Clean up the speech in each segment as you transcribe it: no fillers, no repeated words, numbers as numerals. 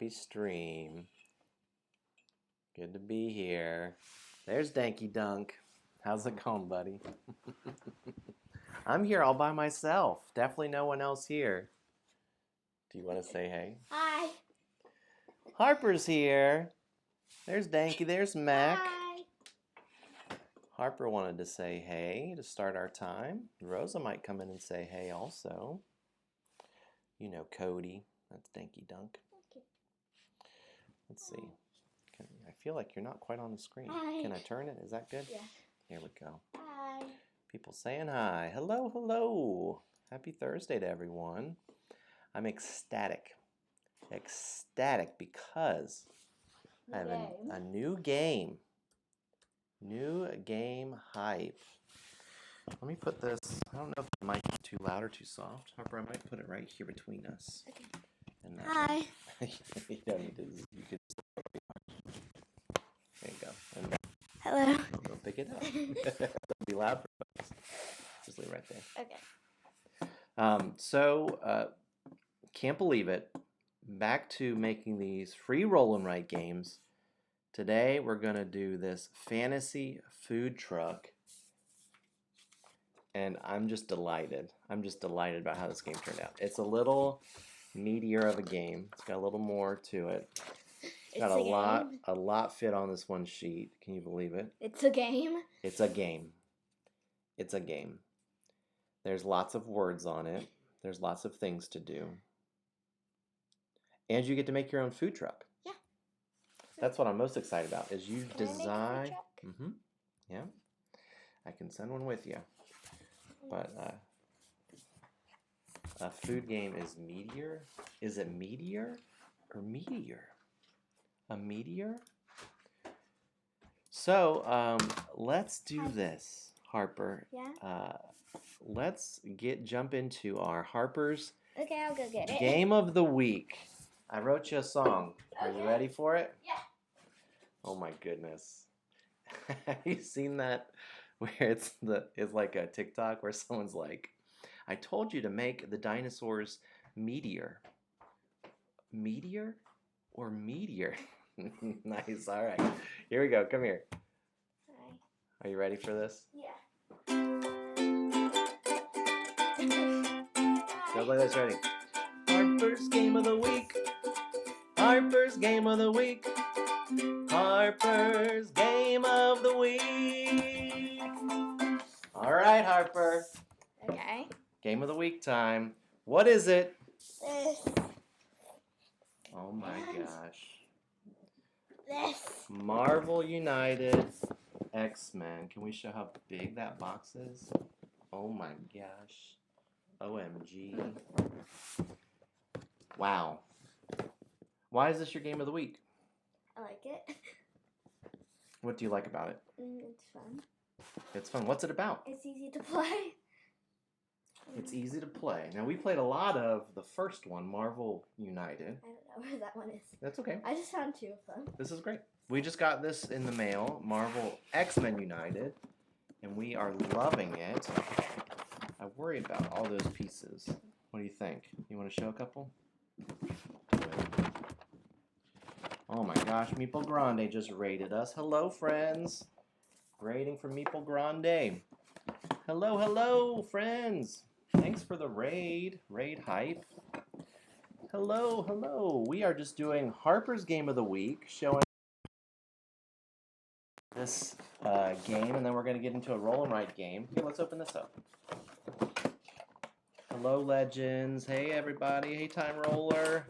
happy stream. Good to be here. There's Danky Dunk. How's it going, buddy? I'm here all by myself. Definitely no one else here. Do you want to say hey? Hi. Harper's here. There's Danky. There's Mac. Hi. Harper wanted to say hey to start our time. Rosa might come in and say hey also. You know Cody. That's Danky Dunk. Okay. Let's see. I feel like you're not quite on the screen. Hi. Can I turn it? Is that good? Yeah. Here we go. Hi. People saying hi. Hello, hello. Happy Thursday to everyone. I'm ecstatic. Ecstatic because I have a new game. New game hype. Let me put this. I don't know if the mic is too loud or too soft. Harper, I might put it right here between us. Okay. And Hi. You don't need to. You could. There you go. And Hello. go pick it up. It'll be loud for folks. Just leave it right there. Okay. Can't believe it. Back to making these free roll and write games. Today we're going to do this fantasy food truck. And I'm just delighted. I'm just delighted about how this game turned out. It's a little meatier of a game. It's got a little more to it. It's got a lot fit on this one sheet. Can you believe it? It's a game? It's a game. It's a game. There's lots of words on it. There's lots of things to do. And you get to make your own food truck. Yeah. That's what I'm most excited about. Is you Can design. I make a food truck? Mm-hmm. Yeah. I can send one with you. But a food game is meteor. Is it meteor or meteor? A meteor? So let's do this, Harper. Yeah. Let's jump into our Harper's Okay, I'll go get it. Game of the Week. I wrote you a song. Are you ready for it? Yeah. Oh my goodness. Have you seen that where it's like a TikTok where someone's like, I told you to make the dinosaurs meteor. Meteor or meteor? Nice. All right. Here we go. Come here. Hi. Are you ready for this? Yeah. Go play this. Ready? Harper's Game of the Week. Harper's Game of the Week. Harper's Game of the Week. All right, Harper. Okay. Game of the Week time. What is it? This. Oh my gosh. This. Marvel United XMen. Can we show how big that box is? Oh my gosh. OMG. Wow. Why is this your game of the week? I like it. What do you like about it? It's fun. It's fun. What's it about? It's easy to play. It's easy to play. Now, we played a lot of the first one, Marvel United. I don't know where that one is. That's okay. I just found 2 of them. This is great. We just got this in the mail, Marvel XMen United, and we are loving it. I worry about all those pieces. What do you think? You want to show a couple? Oh my gosh, Meeple Grande just raided us. Hello, friends. Raiding from Meeple Grande. Hello, hello, friends. Thanks for the raid. Raid hype. Hello, hello. We are just doing Harper's Game of the Week, showing this game, and then we're going to get into a roll and write game. Okay, let's open this up. Hello, legends. Hey, everybody. Hey, Time Roller.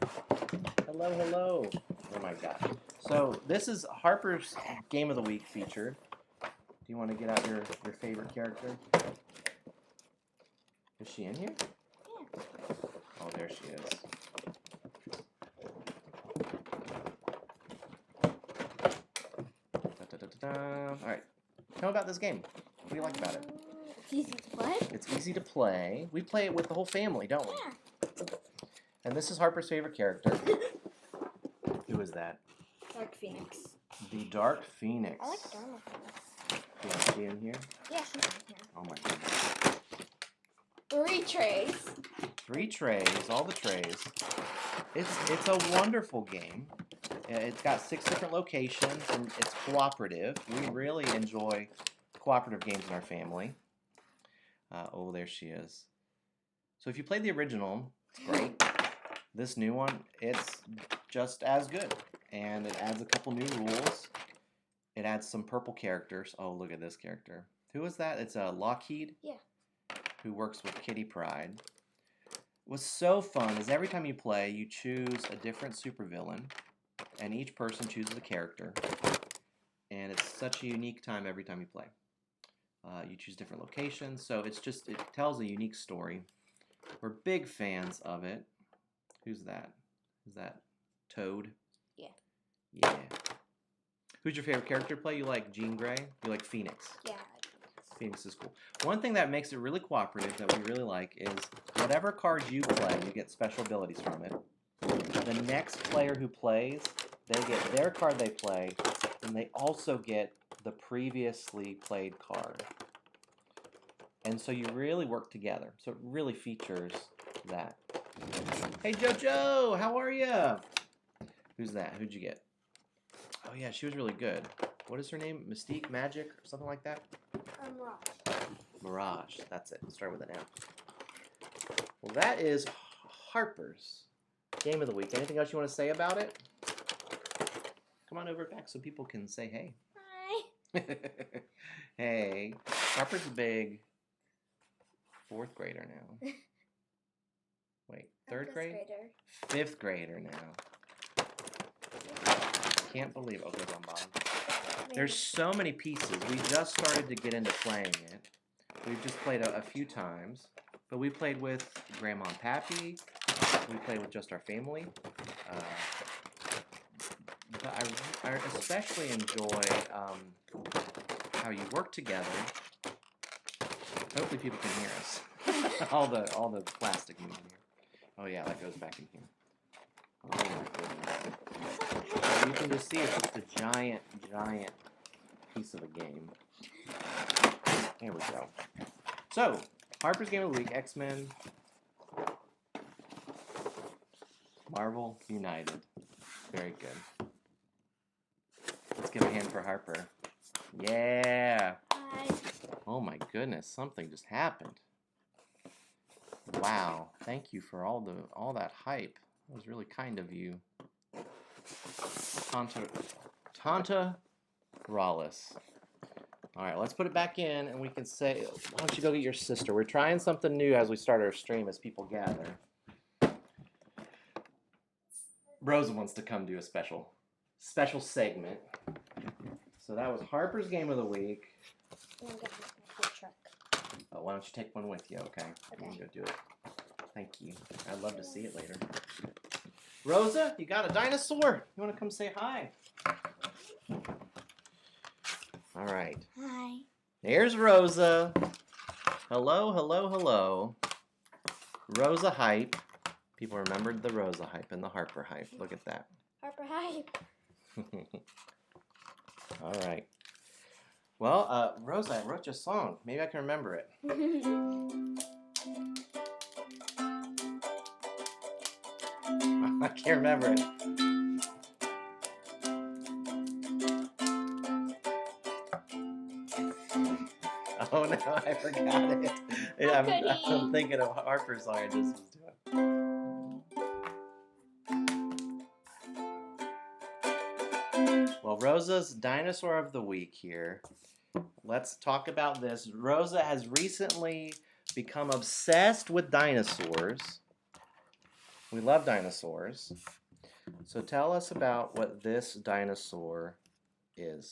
Hello, hello. Oh, my gosh. So this is Harper's Game of the Week featured. Do you want to get out your favorite character? Is she in here? Yeah. Oh, there she is. All right. Tell me about this game. What do you like about it? It's easy to play. It's easy to play. We play it with the whole family, don't we? Yeah. And this is Harper's favorite character. Who is that? Dark Phoenix. The Dark Phoenix. I like Dark Phoenix. You want to see in here? Yeah, she's in here. Oh my goodness. 3 trays. 3 trays, all the trays. It's a wonderful game. It's got 6 different locations, and it's cooperative. We really enjoy cooperative games in our family. Oh, there she is. So if you played the original, it's great. This new one, it's just as good. And it adds a couple new rules. It adds some purple characters. Oh, look at this character. Who is that? It's Lockheed? Yeah. Who works with Kitty Pryde. What's so fun is every time you play, you choose a different supervillain. And each person chooses a character. And it's such a unique time every time you play. You choose different locations. So it tells a unique story. We're big fans of it. Who's that? Is that Toad? Yeah. Yeah. Who's your favorite character to play? You like Jean Grey? You like Phoenix? Yeah. Phoenix is cool. One thing that makes it really cooperative that we really like is whatever cards you play, you get special abilities from it. The next player who plays, they get their card they play, and they also get the previously played card. And so you really work together. So it really features that. Hey JoJo, how are you? Who's that? Who'd you get? Oh yeah, she was really good. What is her name? Mystique, Magic, or something like that? Mirage. Mirage. That's it. Start with it now. Well, that is Harpers. Game of the week. Anything else you want to say about it? Come on over back so people can say hey. Hi. Hey. Harper's a big 4th grader now. Wait, 3rd grade? Grader. 5th grader now. Can't believe it. Oh, goes on bottom. There's so many pieces. We just started to get into playing it. We've just played a few times. But we played with Grandma and Pappy. We played with just our family. But I especially enjoy how you work together. Hopefully people can hear us. all the plastic moving here. Oh yeah, that goes back in here. Oh my goodness. You can just see it's just a giant piece of a game. There we go. So, Harper's Game of the Week, XMen, Marvel United. Very good. Let's give a hand for Harper. Yeah. Hi. Oh my goodness, something just happened. Wow. Thank you for all that hype. That was really kind of you. Tanta Rallis. All right, let's put it back in, and we can say, why don't you go get your sister? We're trying something new as we start our stream, as people gather. Rosa wants to come do a special segment. So that was Harper's Game of the Week. I'm gonna get my food truck. Oh, why don't you take one with you, okay? Okay. I'm gonna go do it. Thank you. I'd love to see it later. Rosa, you got a dinosaur. You want to come say hi? All right. Hi. There's Rosa. Hello, hello, hello. Rosa hype. People remembered the Rosa hype and the Harper hype. Look at that. Harper, hi. All right. Well, Rosa, I wrote you a song. Maybe I can remember it. I can't remember it. Oh no, I forgot it. Yeah, I'm thinking of Harper's song I just was doing. Well, Rosa's Dinosaur of the Week here. Let's talk about this. Rosa has recently become obsessed with dinosaurs. We love dinosaurs. So tell us about what this dinosaur is.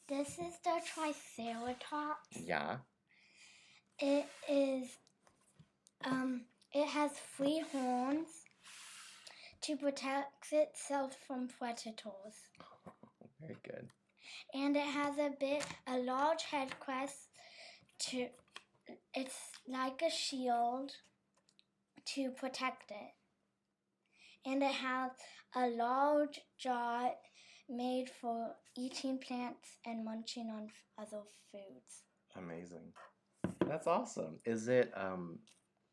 This is the Triceratops. Yeah. It is, it has 3 horns to protect itself from predators. Very good. And it has a large head crest it's like a shield to protect it. And it has a large jaw made for eating plants and munching on other foods. Amazing. That's awesome. Is it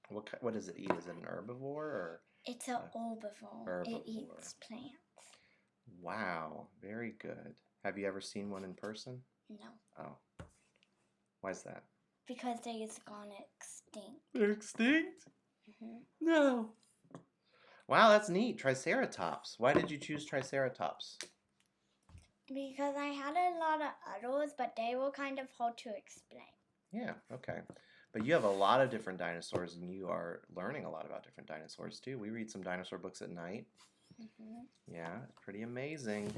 what does it eat? Is it an herbivore or? It's an herbivore. It eats plants. Wow, very good. Have you ever seen one in person? No. Oh. Why is that? Because they've gone extinct. They're extinct? Mm-hmm. No. Wow, that's neat. Triceratops. Why did you choose Triceratops? Because I had a lot of others, but they were kind of hard to explain. Yeah, okay. But you have a lot of different dinosaurs, and you are learning a lot about different dinosaurs, too. We read some dinosaur books at night. Mm-hmm. Yeah, it's pretty amazing.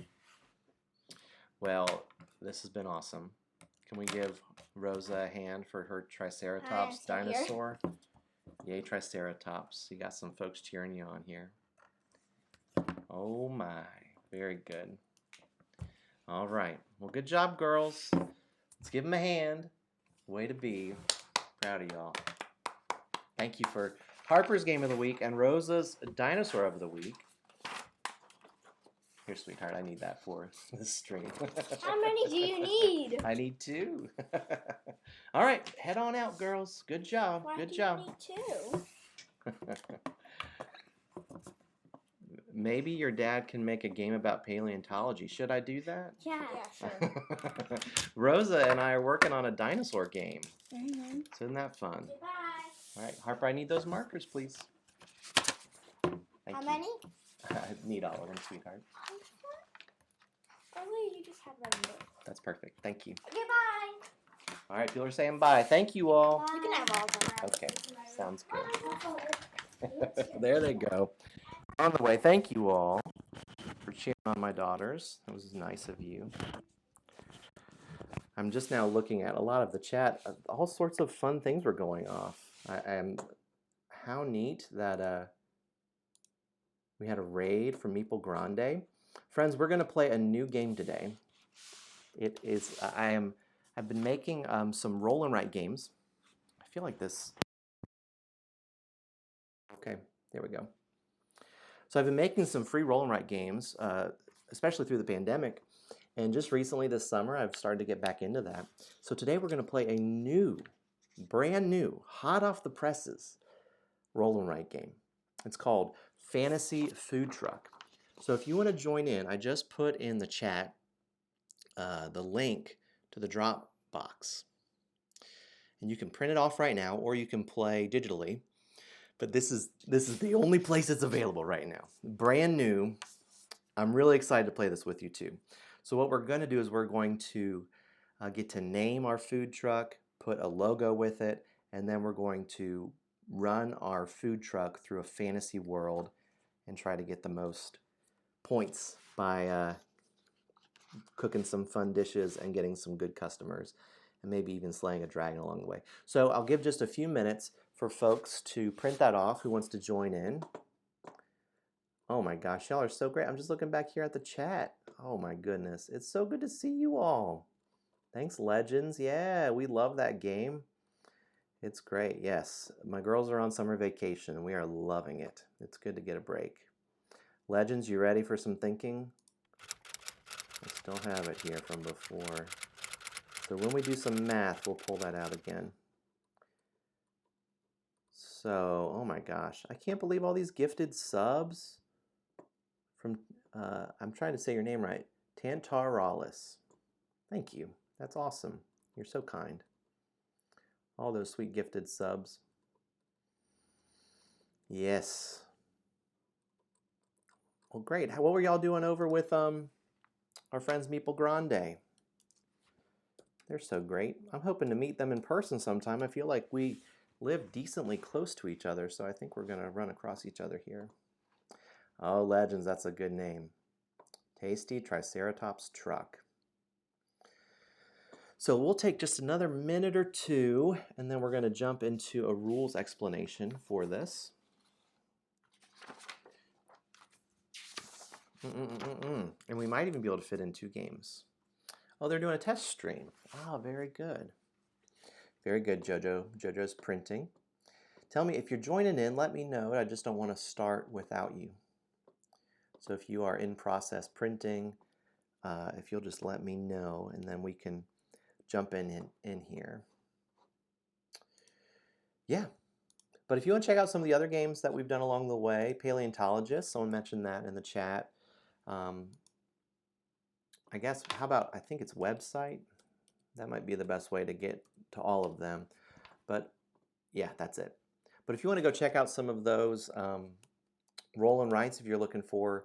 Well, this has been awesome. Can we give Rosa a hand for her Triceratops dinosaur? Yay, Triceratops. You got some folks cheering you on here. Oh my, very good. All right, well, good job, girls. Let's give them a hand. Way to be. Proud of y'all. Thank you for Harper's Game of the Week and Rosa's Dinosaur of the Week. Here, sweetheart, I need that for this stream. How many do you need? I need 2. All right, head on out, girls. Good job. Why Good do job. You need 2? Maybe your dad can make a game about paleontology. Should I do that? Yeah, sure. Rosa and I are working on a dinosaur game. Mm-hmm. So isn't that fun? Goodbye. All right, Harper, I need those markers, please. How many? I need all of them, sweetheart. Oh, you just had one. That's perfect. Thank you. Goodbye. All right, people are saying bye. Thank you all. You can have all of them. Okay, sounds good. There they go. On the way, thank you all for cheering on my daughters. That was nice of you. I'm just now looking at a lot of the chat. All sorts of fun things were going off. How neat that we had a raid from Meeple Grande. Friends, we're going to play a new game today. It is I've been making some roll and write games. I feel like this. Okay, there we go. So I've been making some free roll and write games, especially through the pandemic. And just recently this summer, I've started to get back into that. So today we're going to play a new, brand new, hot off the presses roll and write game. It's called Fantasy Food Truck. So if you want to join in, I just put in the chat the link to the Dropbox. And you can print it off right now, or you can play digitally. But this is the only place it's available right now. Brand new. I'm really excited to play this with you too. So what we're going to do is we're going to get to name our food truck, put a logo with it, and then we're going to run our food truck through a fantasy world and try to get the most points by cooking some fun dishes and getting some good customers, and maybe even slaying a dragon along the way. So I'll give just a few minutes for folks to print that off who wants to join in. Oh my gosh, y'all are so great. I'm just looking back here at the chat. Oh my goodness, it's so good to see you all. Thanks, Legends. Yeah, we love that game. It's great. Yes, my girls are on summer vacation and we are loving it. It's good to get a break. Legends, you ready for some thinking? I still have it here from before. So when we do some math, we'll pull that out again. So, oh my gosh, I can't believe all these gifted subs from, I'm trying to say your name right, Tantaralis. Thank you. That's awesome. You're so kind. All those sweet gifted subs. Yes. Well, great. What were y'all doing over with our friends Meeple Grande? They're so great. I'm hoping to meet them in person sometime. I feel like we live decently close to each other, so I think we're going to run across each other here. Oh, Legends, that's a good name. Tasty Triceratops Truck. So we'll take just another minute or two, and then we're going to jump into a rules explanation for this. And we might even be able to fit in 2 games. Oh, they're doing a test stream. Oh, very good. Very good, Jojo. Jojo's printing. Tell me if you're joining in, let me know. I just don't want to start without you. So if you are in process printing, if you'll just let me know, and then we can jump in here. Yeah. But if you want to check out some of the other games that we've done along the way, Paleontologist, someone mentioned that in the chat. I guess, how about, I think it's website. That might be the best way to get to all of them. But yeah, that's it. But if you want to go check out some of those roll and writes, if you're looking for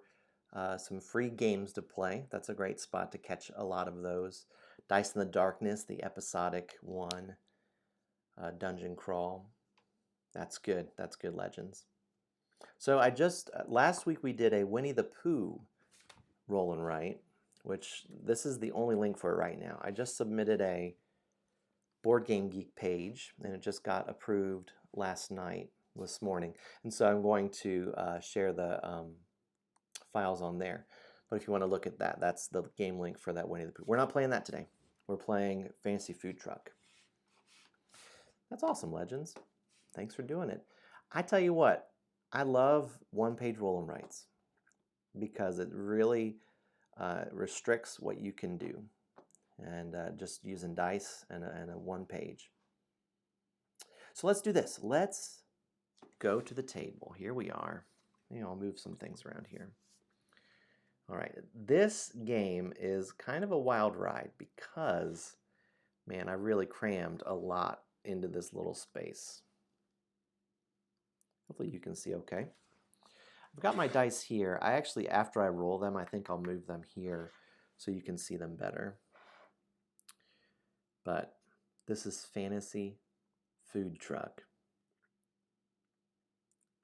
some free games to play, that's a great spot to catch a lot of those. Dice in the Darkness, the episodic one, Dungeon Crawl. That's good. That's good, Legends. So I just, last week we did a Winnie the Pooh roll and write, which this is the only link for it right now. I just submitted a Board Game Geek page, and it just got approved last night, this morning. And so I'm going to share the files on there. But if you want to look at that, that's the game link for that Winnie the Pooh. We're not playing that today. We're playing Fantasy Food Truck. That's awesome, Legends. Thanks for doing it. I tell you what, I love one-page roll and writes because it really restricts what you can do, and just using dice and a one page. So let's do this. Let's go to the table. Here we are. I'll move some things around here. All right, this game is kind of a wild ride because, man, I really crammed a lot into this little space. Hopefully you can see okay. I've got my dice here. I actually, after I roll them, I think I'll move them here so you can see them better. But this is Fantasy Food Truck.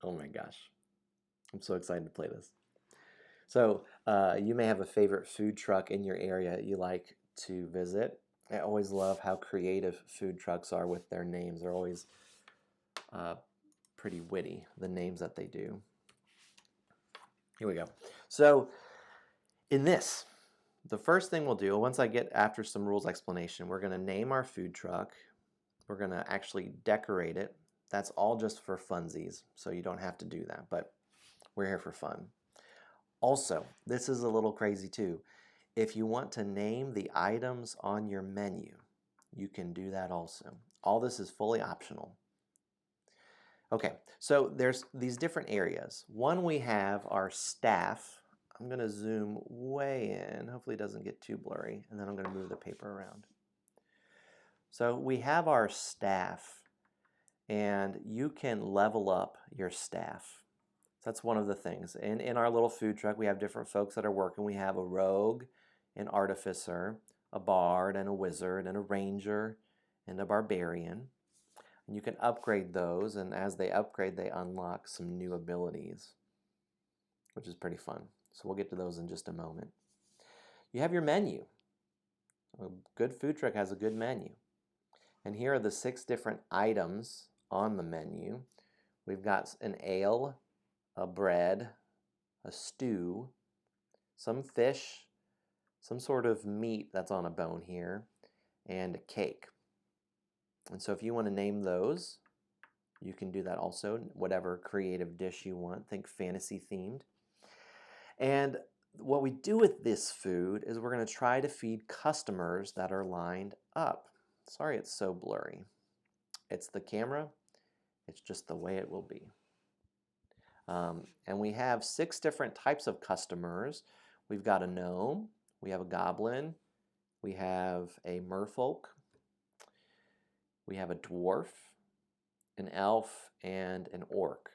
Oh my gosh. I'm so excited to play this. So you may have a favorite food truck in your area you like to visit. I always love how creative food trucks are with their names. They're always pretty witty, the names that they do. Here we go. So in this, the first thing we'll do, once I get after some rules explanation, we're going to name our food truck. We're going to actually decorate it. That's all just for funsies, so you don't have to do that, but we're here for fun. Also, this is a little crazy too. If you want to name the items on your menu, you can do that also. All this is fully optional. Okay, so there's these different areas. One, we have our staff. I'm going to zoom way in. Hopefully it doesn't get too blurry. And then I'm going to move the paper around. So we have our staff, and you can level up your staff. So that's one of the things. And in our little food truck, we have different folks that are working. We have a rogue, an artificer, a bard, and a wizard, and a ranger, and a barbarian. And you can upgrade those, and as they upgrade, they unlock some new abilities, which is pretty fun. So we'll get to those in just a moment. You have your menu. A good food truck has a good menu. And here are the 6 different items on the menu. We've got an ale, a bread, a stew, some fish, some sort of meat that's on a bone here, and a cake. And so if you want to name those, you can do that also, whatever creative dish you want. Think fantasy themed. And what we do with this food is we're going to try to feed customers that are lined up. Sorry it's so blurry. It's the camera. It's just the way it will be. And we have 6 different types of customers. We've got a gnome, we have a goblin, we have a merfolk, we have a dwarf, an elf, and an orc.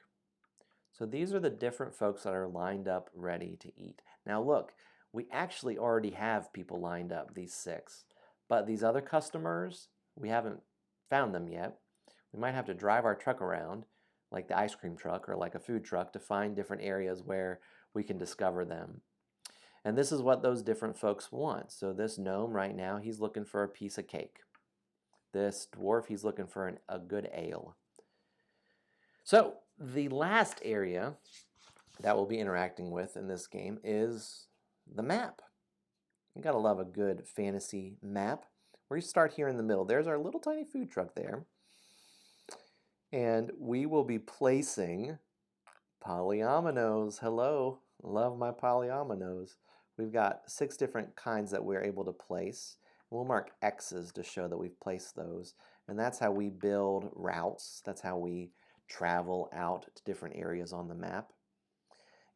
So these are the different folks that are lined up ready to eat. Now look, we actually already have people lined up, these 6. But these other customers, we haven't found them yet. We might have to drive our truck around, like the ice cream truck or like a food truck, to find different areas where we can discover them. And this is what those different folks want. So this gnome right now, he's looking for a piece of cake. This dwarf, he's looking for a good ale. So the last area that we'll be interacting with in this game is the map. You gotta love a good fantasy map. We start here in the middle. There's our little tiny food truck there. And we will be placing polyominoes. Hello, love my polyominoes. We've got 6 different kinds that we're able to place. We'll mark X's to show that we've placed those. And that's how we build routes. That's how we travel out to different areas on the map.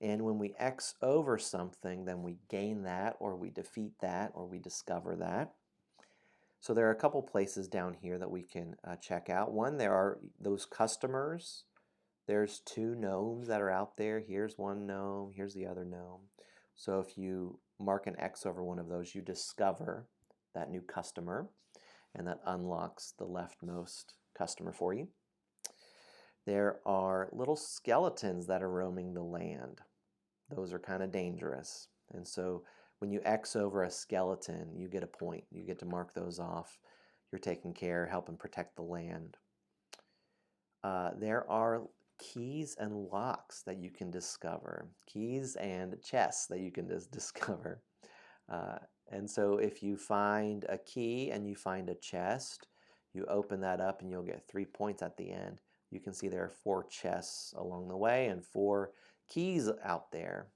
And when we X over something, then we gain that, or we defeat that, or we discover that. So there are a couple places down here that we can check out. One, there are those customers. There's 2 gnomes that are out there. Here's one gnome, here's the other gnome. So if you mark an X over one of those, you discover that new customer, and that unlocks the leftmost customer for you. There are little skeletons that are roaming the land. Those are kind of dangerous. And so when you X over a skeleton, you get a point. You get to mark those off. You're taking care, helping protect the land. There are keys and locks that you can discover. Keys and chests that you can discover. And so if you find a key and you find a chest, you open that up and you'll get 3 points at the end. You can see there are 4 chests along the way and 4 keys out there.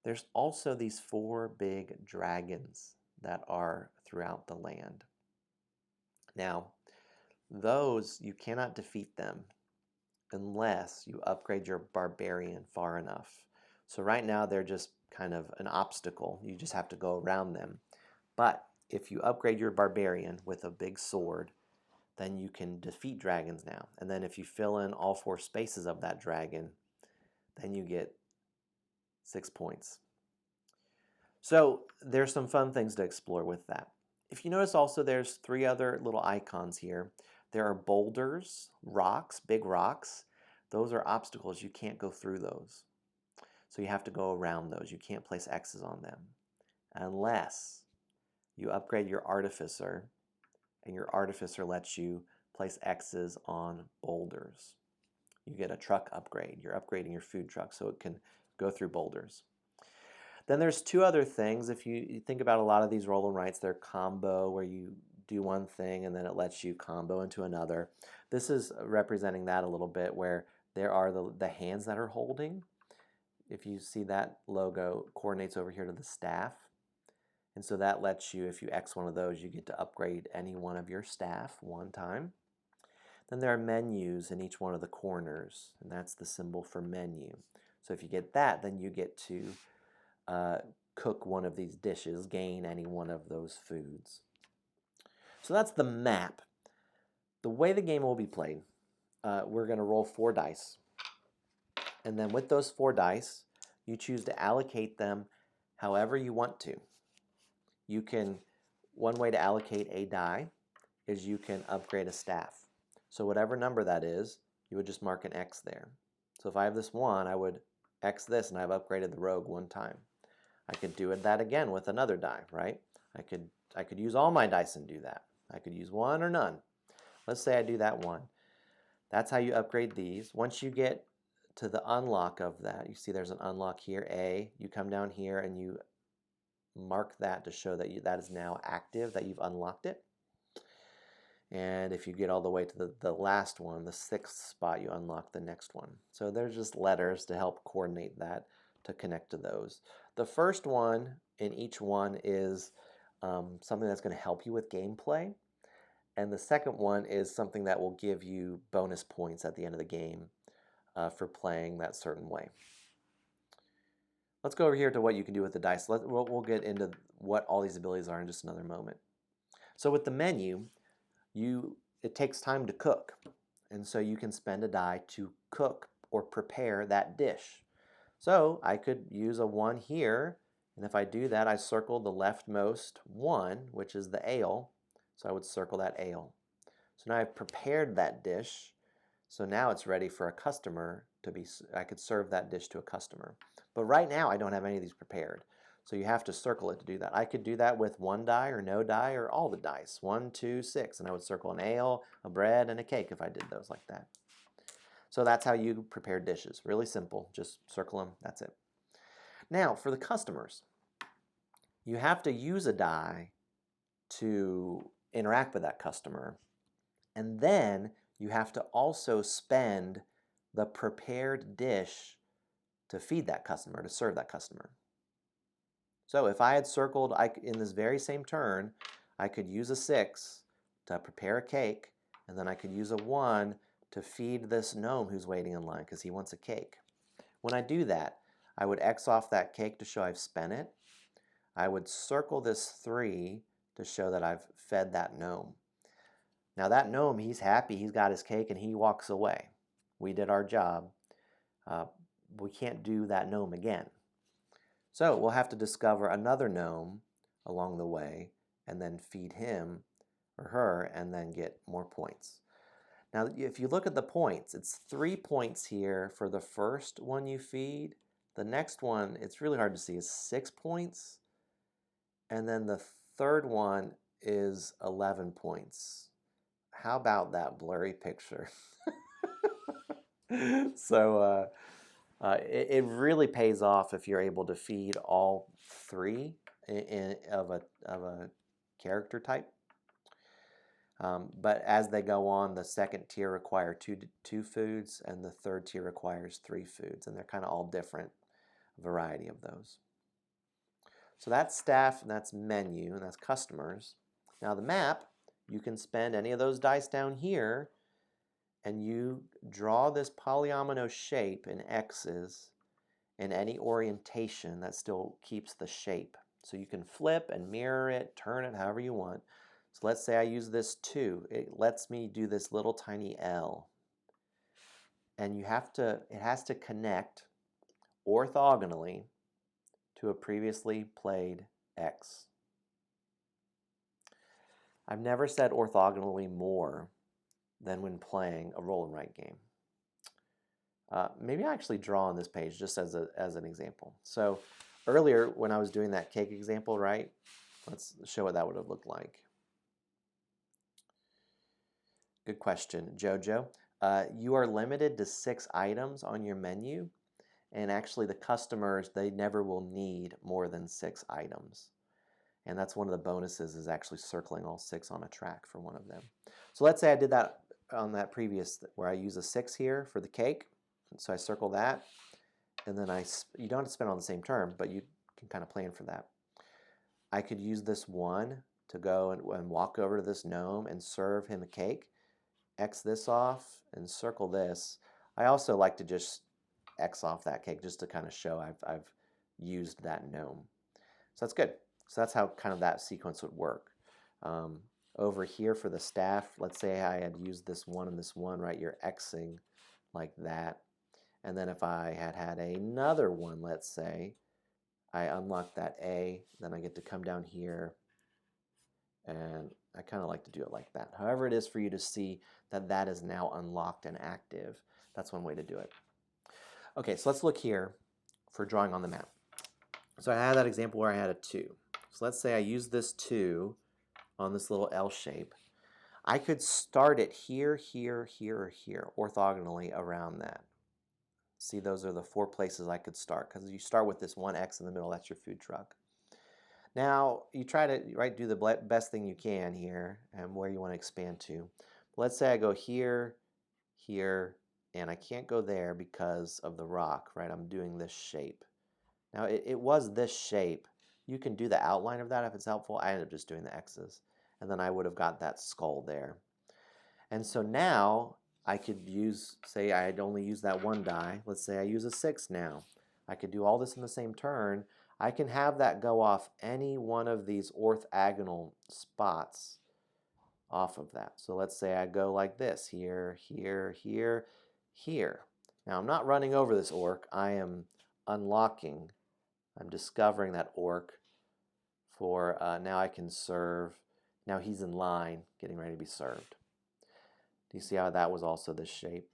There's also these 4 big dragons that are throughout the land. Now, those, you cannot defeat them unless you upgrade your barbarian far enough. So right now they're just kind of an obstacle. You just have to go around them. But if you upgrade your barbarian with a big sword, then you can defeat dragons now. And then if you fill in all 4 spaces of that dragon, then you get 6 points. So there's some fun things to explore with that. If you notice also, there's 3 other little icons here. There are boulders, rocks, big rocks. Those are obstacles. You can't go through those. So you have to go around those. You can't place X's on them unless you upgrade your artificer, and your artificer lets you place X's on boulders. You get a truck upgrade. You're upgrading your food truck so it can go through boulders. Then there's 2 other things. If you think about a lot of these roll and writes, they're combo, where you do one thing and then it lets you combo into another. This is representing that a little bit, where there are the hands that are holding. If you see that logo, coordinates over here to the staff. And so that lets you, if you X one of those, you get to upgrade any one of your staff 1 time. Then there are menus in each one of the corners, and that's the symbol for menu. So if you get that, then you get to cook one of these dishes, gain any one of those foods. So that's the map. The way the game will be played, we're going to roll 4 dice. And then with those 4 dice, you choose to allocate them however you want to. You can, one way to allocate a die is you can upgrade a staff. So whatever number that is, you would just mark an X there. So if I have this 1, I would X this, and I've upgraded the rogue 1 time. I could do that again with another die, right? I could use all my dice and do that. I could use 1 or none. Let's say I do that 1. That's how you upgrade these. Once you get to the unlock of that, you see there's an unlock here, A. You come down here and you mark that to show that that is now active, that you've unlocked it. And if you get all the way to the last one, the 6th spot, you unlock the next one. So there's just letters to help coordinate that, to connect to those. The first one in each one is something that's going to help you with gameplay. And the second one is something that will give you bonus points at the end of the game for playing that certain way. Let's go over here to what you can do with the dice. We'll get into what all these abilities are in just another moment. So with the menu, it takes time to cook. And so you can spend a die to cook or prepare that dish. So I could use a 1 here, and if I do that, I circle the leftmost 1, which is the ale. So I would circle that ale. So now I've prepared that dish. So now it's ready for a customer to be, I could serve that dish to a customer. But right now I don't have any of these prepared. So you have to circle it to do that. I could do that with 1 die or no die or all the dice. 1, 2, 6. And I would circle an ale, a bread, and a cake if I did those like that. So that's how you prepare dishes. Really simple. Just circle them. That's it. Now, for the customers, you have to use a die to interact with that customer. And then you have to also spend the prepared dish to feed that customer, to serve that customer. So if I had circled, in this very same turn, I could use a 6 to prepare a cake, and then I could use a 1 to feed this gnome who's waiting in line because he wants a cake. When I do that, I would X off that cake to show I've spent it. I would circle this 3 to show that I've fed that gnome. Now that gnome, he's happy, he's got his cake, and he walks away. We did our job. We can't do that gnome again. So we'll have to discover another gnome along the way and then feed him or her and then get more points. Now, if you look at the points, it's 3 points here for the first one you feed. The next one, it's really hard to see, is 6 points. And then the third one is 11 points. How about that blurry picture? So it really pays off if you're able to feed all 3 of a character type. But as they go on, the second tier require two foods, and the third tier requires 3 foods, and they're kind of all different, variety of those. So that's staff, and that's menu, and that's customers. Now the map, you can spend any of those dice down here, and you draw this polyomino shape in X's in any orientation that still keeps the shape. So you can flip and mirror it, turn it however you want. So let's say I use this 2. It lets me do this little tiny L. And it has to connect orthogonally to a previously played X. I've never said orthogonally more than when playing a roll and write game. Maybe I actually draw on this page just as an example. So earlier when I was doing that cake example, right? Let's show what that would have looked like. Good question, Jojo. You are limited to 6 items on your menu, and actually the customers, they never will need more than 6 items. And that's one of the bonuses, is actually circling all 6 on a track for one of them. So let's say I did that on that previous, where I use a 6 here for the cake. So I circle that, and then you don't have to spend on the same turn, but you can kind of plan for that. I could use this 1 to go and walk over to this gnome and serve him a cake. X this off and circle this. I also like to just X off that cake just to kind of show I've used that gnome. So that's good. So that's how kind of that sequence would work. Over here for the staff, let's say I had used this 1 and this 1, right? You're Xing like that. And then if I had another 1, let's say, I unlock that A, then I get to come down here, and I kind of like to do it like that. However it is for you to see that that is now unlocked and active. That's one way to do it. Okay, so let's look here for drawing on the map. So I had that example where I had a 2. So let's say I use this 2 on this little L shape. I could start it here, here, here, or here, orthogonally around that. See, those are the 4 places I could start, because you start with this 1 X in the middle, that's your food truck. Now, you try to do the best thing you can here and where you want to expand to. Let's say I go here, here, and I can't go there because of the rock, right? I'm doing this shape. Now, it was this shape. You can do the outline of that if it's helpful. I ended up just doing the X's, and then I would have got that skull there. And so now I could use, say I had only used that 1 die. Let's say I use a 6 now. I could do all this in the same turn. I can have that go off any one of these orthogonal spots off of that. So let's say I go like this, here, here, here, here. Now I'm not running over this orc. I am unlocking, I'm discovering that orc for, now I can serve, now he's in line, getting ready to be served. Do you see how that was also this shape?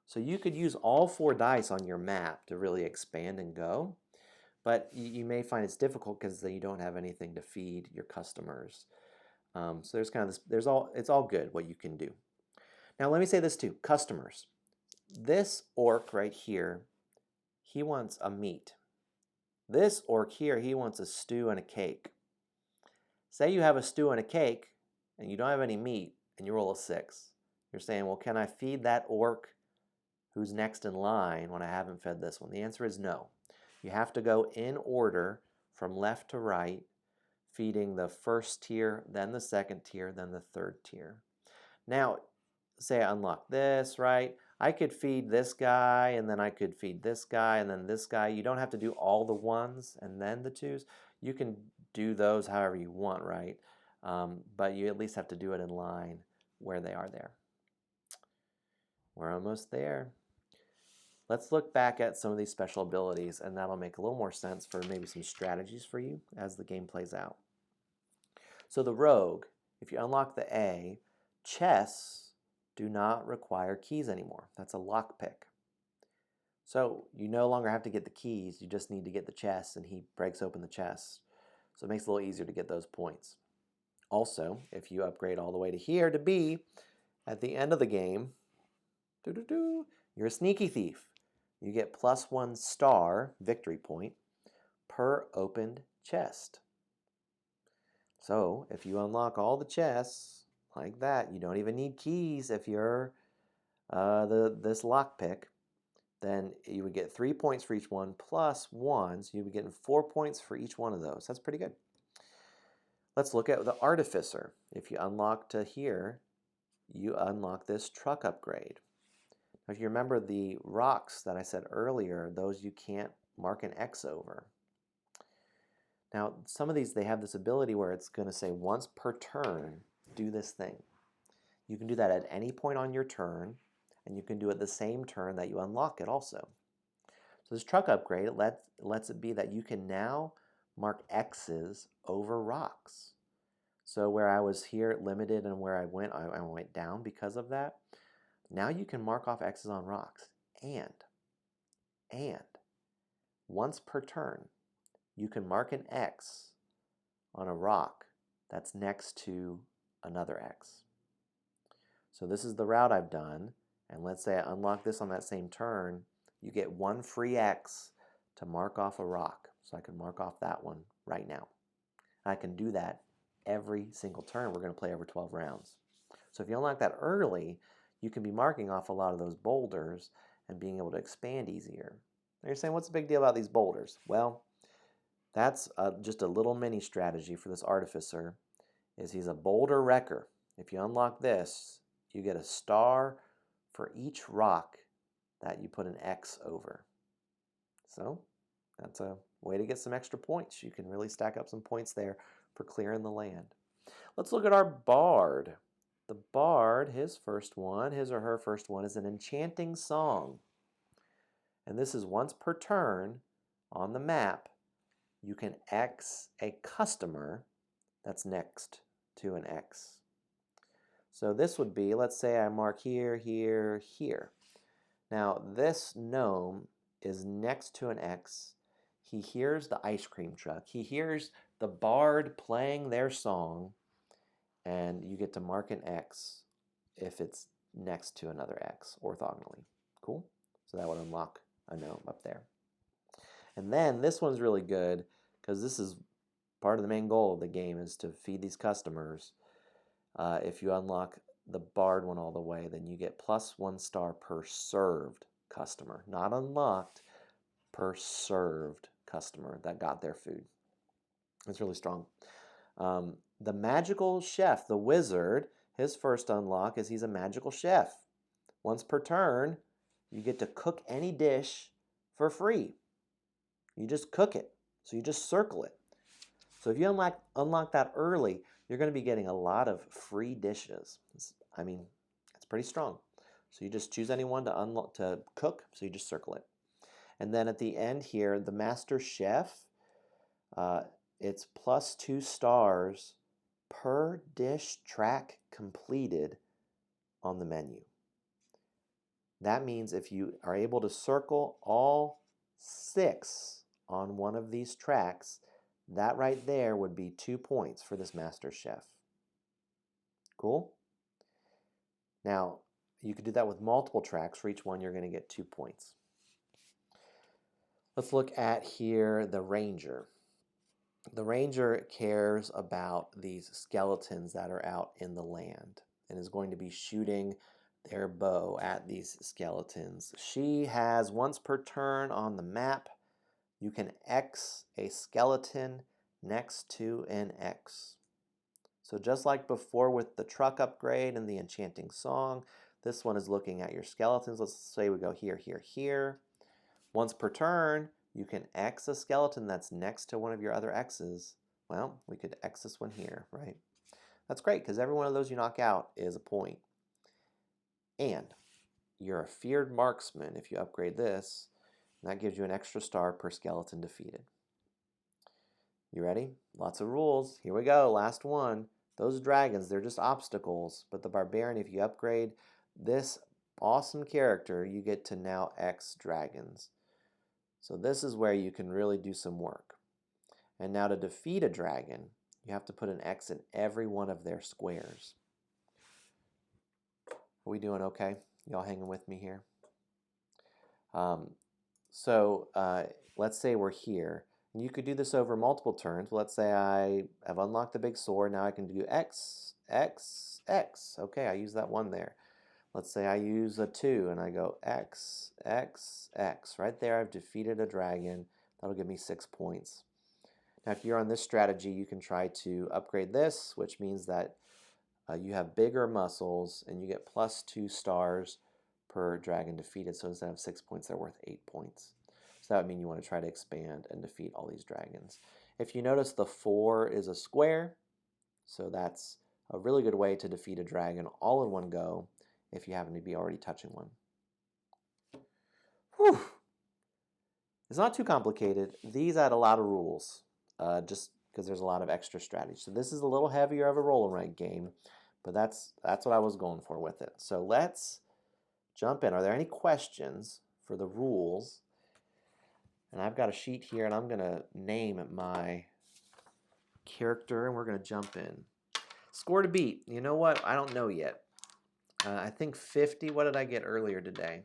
So you could use all 4 dice on your map to really expand and go. But you may find it's difficult because you don't have anything to feed your customers. So there's kind of this, it's all good what you can do. Now let me say this too, customers. This orc right here, he wants a meat. This orc here, he wants a stew and a cake. Say you have a stew and a cake and you don't have any meat and you roll a 6. You're saying, well, can I feed that orc who's next in line when I haven't fed this one? The answer is no. You have to go in order from left to right, feeding the first tier, then the second tier, then the third tier. Now, say I unlock this, right? I could feed this guy, and then I could feed this guy, and then this guy. You don't have to do all the ones and then the twos. You can do those however you want, right? But you at least have to do it in line where they are there. We're almost there. Let's look back at some of these special abilities, and that'll make a little more sense for maybe some strategies for you as the game plays out. So the rogue, if you unlock the A, chests do not require keys anymore. That's a lockpick. So you no longer have to get the keys, you just need to get the chest, and he breaks open the chest. So it makes it a little easier to get those points. Also, if you upgrade all the way to here to B, at the end of the game, you're a sneaky thief. You get +1 star victory point per opened chest. So if you unlock all the chests like that, you don't even need keys if you're this lockpick, then you would get 3 points for each one +1, so you'd be getting 4 points for each one of those. That's pretty good. Let's look at the Artificer. If you unlock to here, you unlock this truck upgrade. If you remember the rocks that I said earlier, those you can't mark an X over. Now, some of these, they have this ability where it's going to say once per turn, do this thing. You can do that at any point on your turn, and you can do it the same turn that you unlock it also. So this truck upgrade, it lets it be that you can now mark X's over rocks. So where I was here limited and where I went down because of that. Now you can mark off X's on rocks. And once per turn, you can mark an X on a rock that's next to another X. So this is the route I've done, and let's say I unlock this on that same turn, you get 1 free X to mark off a rock. So I can mark off that one right now. I can do that every single turn. We're going to play over 12 rounds. So if you unlock that early, you can be marking off a lot of those boulders and being able to expand easier. Now you're saying, what's the big deal about these boulders? Well, that's just a little mini strategy for this Artificer, is he's a boulder wrecker. If you unlock this, you get a star for each rock that you put an X over. So that's a way to get some extra points. You can really stack up some points there for clearing the land. Let's look at our Bard. The Bard, his or her first one, is an enchanting song. And this is once per turn on the map, you can X a customer that's next to an X. So this would be, let's say I mark here, here, here. Now this gnome is next to an X. He hears the ice cream truck. He hears the Bard playing their song, and you get to mark an X if it's next to another X orthogonally. Cool? So that would unlock a gnome up there. And then this one's really good because this is part of the main goal of the game, is to feed these customers. If you unlock the Bard one all the way, then you get +1 star per served customer. Not unlocked, per served customer that got their food. It's really strong. The magical chef, the wizard, his first unlock is he's a magical chef. Once per turn, you get to cook any dish for free. You just cook it. So you just circle it. So if you unlock that early, you're going to be getting a lot of free dishes. It's pretty strong. So you just choose anyone to cook, so you just circle it. And then at the end here, the master chef, it's +2 stars per dish track completed on the menu. That means if you are able to circle all 6 on one of these tracks, that right there would be 2 points for this master chef. Cool? Now, you could do that with multiple tracks. For each one, you're going to get 2 points. Let's look at here the ranger. The ranger cares about these skeletons that are out in the land and is going to be shooting their bow at these skeletons. She has once per turn on the map, you can X a skeleton next to an X. So just like before with the truck upgrade and the enchanting song, This one is looking at your skeletons. Let's say we go here, here, here. Once per turn, you can X a skeleton that's next to one of your other X's. Well, we could X this one here, right? That's great, because every one of those you knock out is a point. And you're a feared marksman if you upgrade this. And that gives you an extra star per skeleton defeated. You ready? Lots of rules. Here we go, last one. Those dragons, they're just obstacles. But the barbarian, if you upgrade this awesome character, you get to now X dragons. So this is where you can really do some work. And now to defeat a dragon, you have to put an X in every one of their squares. Are we doing okay? Y'all hanging with me here? Let's say we're here. And you could do this over multiple turns. Let's say I have unlocked the big sword. Now I can do X, X, X. Okay, I use that one there. Let's say I use a 2 and I go X, X, X. Right there I've defeated a dragon. That'll give me 6 points. Now if you're on this strategy, you can try to upgrade this, which means that you have bigger muscles and you get +2 stars per dragon defeated. So instead of 6 points, they're worth 8 points. So that would mean you want to try to expand and defeat all these dragons. If you notice, the 4 is a square. So that's a really good way to defeat a dragon all in one go if you happen to be already touching one. Whew. It's not too complicated. These add a lot of rules, just because there's a lot of extra strategy. So this is a little heavier of a roll and write game, but that's what I was going for with it. So let's jump in. Are there any questions for the rules? And I've got a sheet here, and I'm going to name my character, and we're going to jump in. Score to beat. You know what? I don't know yet. I think 50. What did I get earlier today?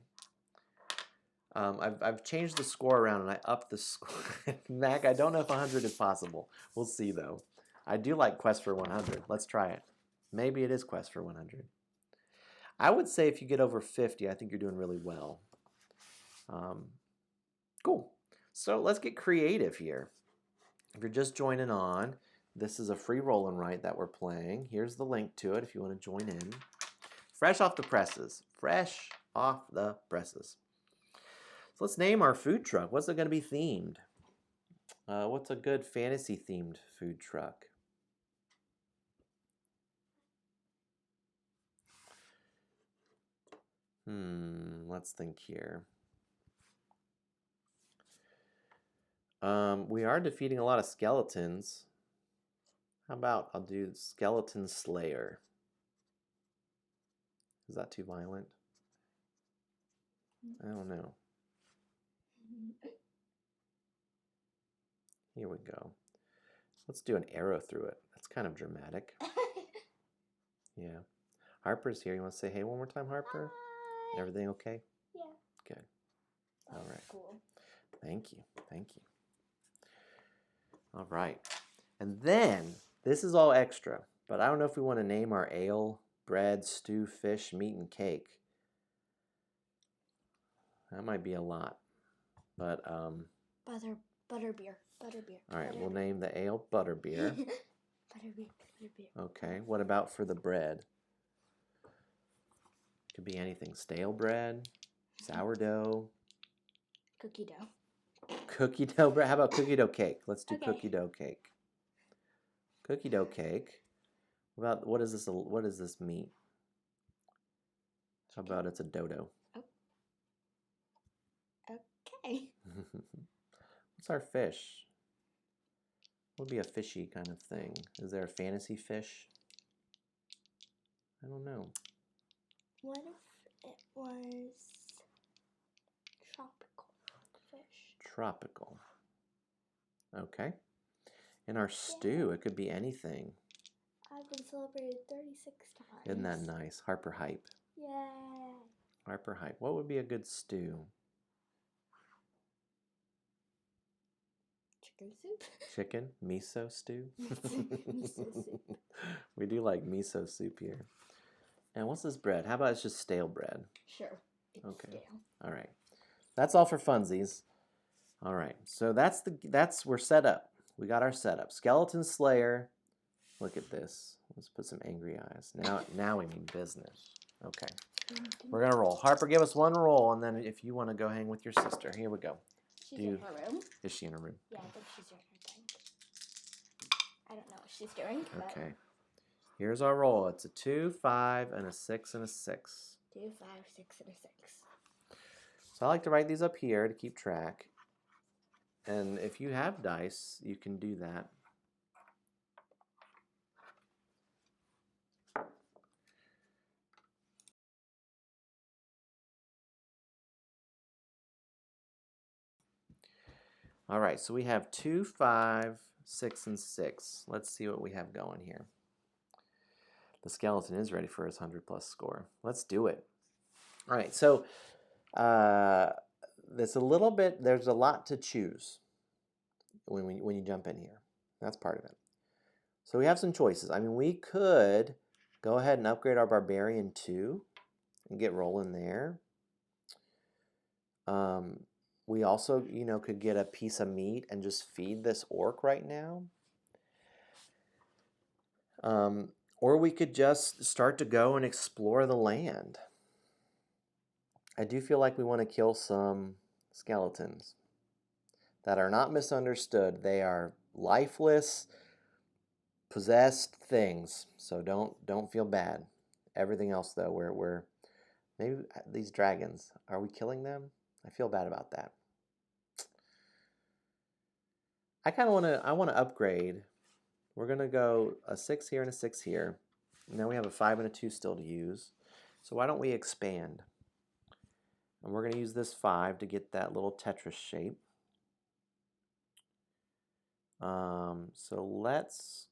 I've changed the score around, and I upped the score. Mac, I don't know if 100 is possible. We'll see, though. I do like Quest for 100. Let's try it. Maybe it is Quest for 100. I would say if you get over 50, I think you're doing really well. Cool. So let's get creative here. If you're just joining on, this is a free roll and write that we're playing. Here's the link to it if you want to join in. Fresh off the presses. Fresh off the presses. So let's name our food truck. What's it going to be themed? What's a good fantasy themed food truck? Let's think here. We are defeating a lot of skeletons. How about I'll do Skeleton Slayer? Is that too violent? I don't know. Here we go. Let's do an arrow through it. That's kind of dramatic. Yeah. Harper's here. You want to say hey one more time, Harper? Hi. Everything okay? Yeah. Good. All right. Cool. Thank you. Thank you. All right. And then, this is all extra, but I don't know if we want to name our ale, bread, stew, fish, meat, and cake. That might be a lot, but Butterbeer. All right, we'll name the ale Butterbeer. Butterbeer. Okay, what about for the bread? Could be anything. Stale bread, sourdough, Cookie dough. cookie dough bread. How about cookie dough cake? Let's do Okay. cookie dough cake. Cookie dough cake. What is this? What does this mean? How about it's a dodo? Oh. Okay. What's our fish? What would be a fishy kind of thing? Is there a fantasy fish? I don't know. What if it was tropical fish? Tropical. Okay. In our stew, it could be anything. I've been celebrated 36 times. Isn't that nice? Harper hype. Yay. Harper hype. What would be a good stew? Chicken soup. Chicken? Miso stew? Miso soup. We do like miso soup here. And what's this bread? How about it's just stale bread? Sure. It's Okay. stale. All right. That's all for funsies. All right. So we're set up. We got our setup. Skeleton Slayer. Look at this. Let's put some angry eyes. Now we mean business. Okay. We're going to roll. Harper, give us one roll, and then if you want to go hang with your sister. Here we go. She's in her room. Is she in her room? Yeah, I think she's doing her thing. I don't know what she's doing. Okay. Here's our roll. It's a 2, 5, and a 6, and a 6. 2, 5, 6, and a 6. So I like to write these up here to keep track. And if you have dice, you can do that. All right, so we have 2, 5, 6, and 6. Let's see what we have going here. The skeleton is ready for his 100+ score. Let's do it. All right, so there's a lot to choose when you jump in here. That's part of it. So we have some choices. I mean, we could go ahead and upgrade our barbarian too and get rolling there. We also, could get a piece of meat and just feed this orc right now. Or we could just start to go and explore the land. I do feel like we want to kill some skeletons that are not misunderstood. They are lifeless, possessed things. So don't feel bad. Everything else though, we're maybe these dragons, are we killing them? I feel bad about that. I want to upgrade. We're going to go a 6 here and a 6 here. Now we have a 5 and a 2 still to use. So why don't we expand? And we're going to use this 5 to get that little Tetris shape. So let's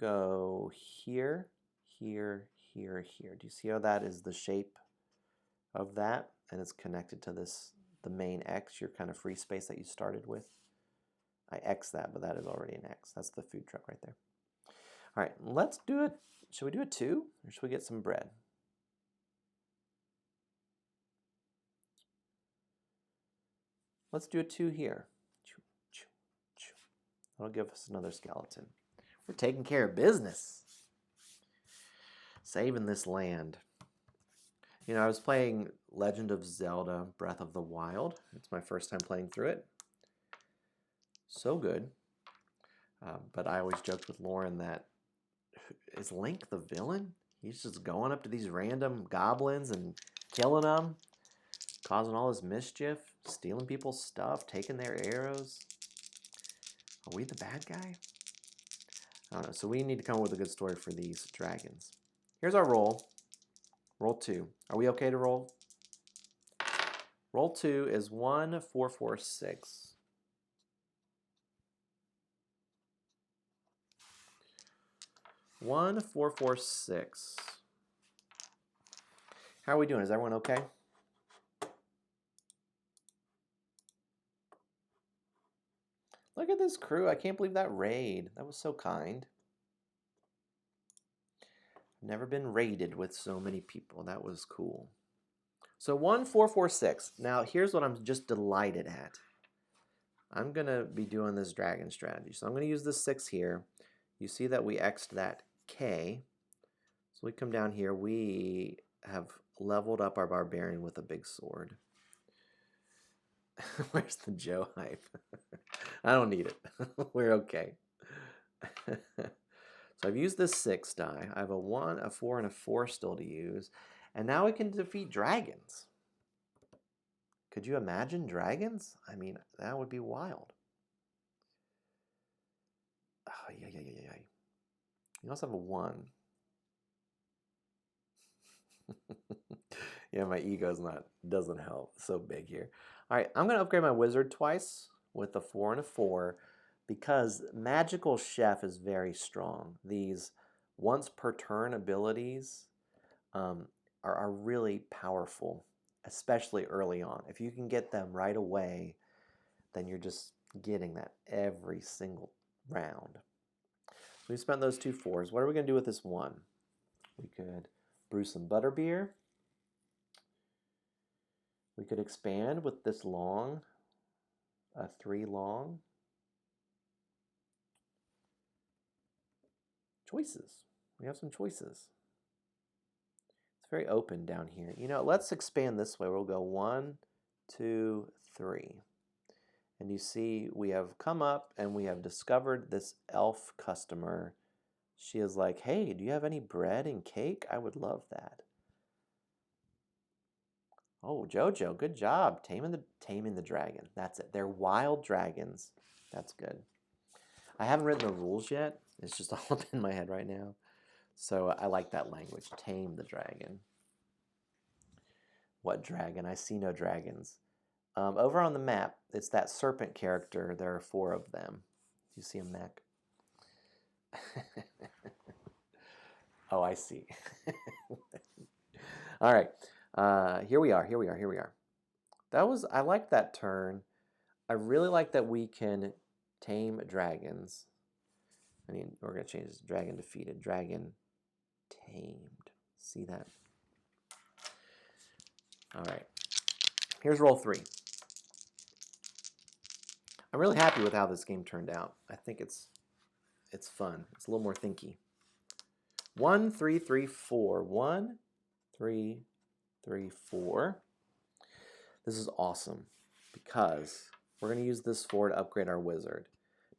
go here, here, here, here. Do you see how that is the shape of that? And it's connected to the main X, your kind of free space that you started with. I X that, but that is already an X. That's the food truck right there. All right, let's do it. Should we do a 2 or should we get some bread? Let's do a 2 here. That'll give us another skeleton. We're taking care of business. Saving this land. I was playing Legend of Zelda Breath of the Wild. It's my first time playing through it. So good. But I always joked with Lauren that, is Link the villain? He's just going up to these random goblins and killing them, causing all this mischief, stealing people's stuff, taking their arrows. Are we the bad guy? I don't know. So we need to come up with a good story for these dragons. Here's our roll. Roll 2. Are we okay to roll? Roll 2 is 1, 4, 4, 6. 1, 4, 4, 6. How are we doing? Is everyone okay? Look at this crew. I can't believe that raid. That was so kind. I've never been raided with so many people. That was cool. So 1, 4, 4, 6. Now here's what I'm just delighted at. I'm going to be doing this dragon strategy. So I'm going to use this 6 here. You see that we X'd that K. So we come down here. We have leveled up our barbarian with a big sword. Where's the Joe hype? I don't need it. We're okay. So I've used this 6 die. I have a 1, a 4, and a 4 still to use. And now we can defeat dragons. Could you imagine dragons? I mean, that would be wild. Oh, yeah. You also have a 1. Yeah, my ego's doesn't help. It's so big here. All right, I'm going to upgrade my wizard twice with a 4 and a 4 because Magical Chef is very strong. These once per turn abilities are really powerful, especially early on. If you can get them right away, then you're just getting that every single round. So we spent those 2 4s. What are we going to do with this 1? We could brew some butterbeer. We could expand with this long, a 3 long. Choices. We have some choices. It's very open down here. You know, let's expand this way. We'll go 1, 2, 3. And you see we have come up and we have discovered this elf customer. She is like, hey, do you have any bread and cake? I would love that. Oh, Jojo, good job. Taming the dragon. That's it. They're wild dragons. That's good. I haven't written the rules yet. It's just all up in my head right now. So I like that language. Tame the dragon. What dragon? I see no dragons. Over on the map, it's that serpent character. There are 4 of them. Do you see a Mac? Oh, I see. All right. Here we are. I like that turn. I really like that we can tame dragons. I mean, we're going to change this. Dragon defeated. Dragon tamed. See that? All right. Here's roll 3. I'm really happy with how this game turned out. I think it's fun. It's a little more thinky. 1, 3, 3, 4. 1, 3, 3, 4. This is awesome because we're going to use this 4 to upgrade our wizard.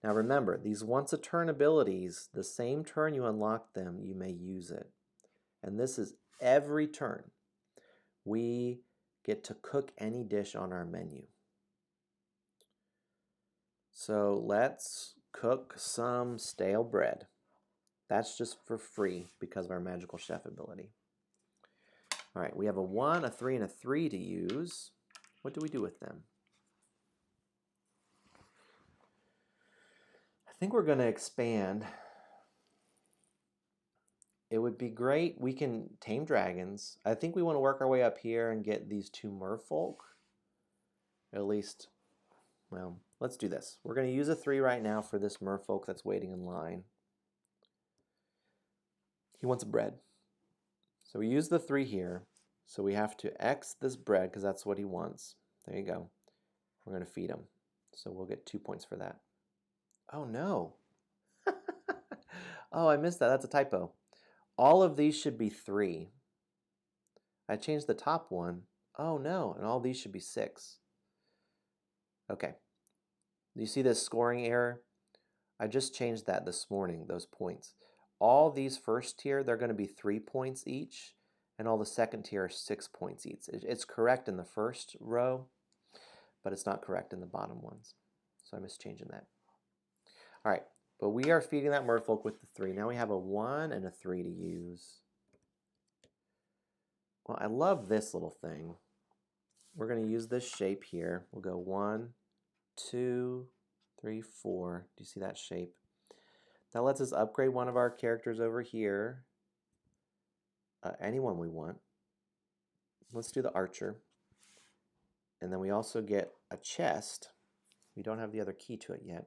Now remember, these once a turn abilities, the same turn you unlock them, you may use it. And this is every turn. We get to cook any dish on our menu. So let's cook some stale bread. That's just for free because of our magical chef ability. All right, we have a 1, a 3, and a 3 to use. What do we do with them? I think we're going to expand. It would be great. We can tame dragons. I think we want to work our way up here and get these 2 merfolk. At least, well, let's do this. We're going to use a 3 right now for this merfolk that's waiting in line. He wants bread. So we use the 3 here. So we have to X this bread because that's what he wants. There you go. We're going to feed him. So we'll get 2 points for that. Oh no. Oh, I missed that. That's a typo. All of these should be 3. I changed the top one. Oh no, and all these should be 6. Okay. You see this scoring error? I just changed that this morning, those points. All these first tier, they're going to be 3 points each, and all the second tier are 6 points each. It's correct in the first row, but it's not correct in the bottom ones. So I missed changing that. All right, but we are feeding that merfolk with the 3. Now we have a 1 and a 3 to use. Well, I love this little thing. We're going to use this shape here. We'll go 1, 2, 3, 4. Do you see that shape? That lets us upgrade one of our characters over here. Anyone we want. Let's do the archer. And then we also get a chest. We don't have the other key to it yet.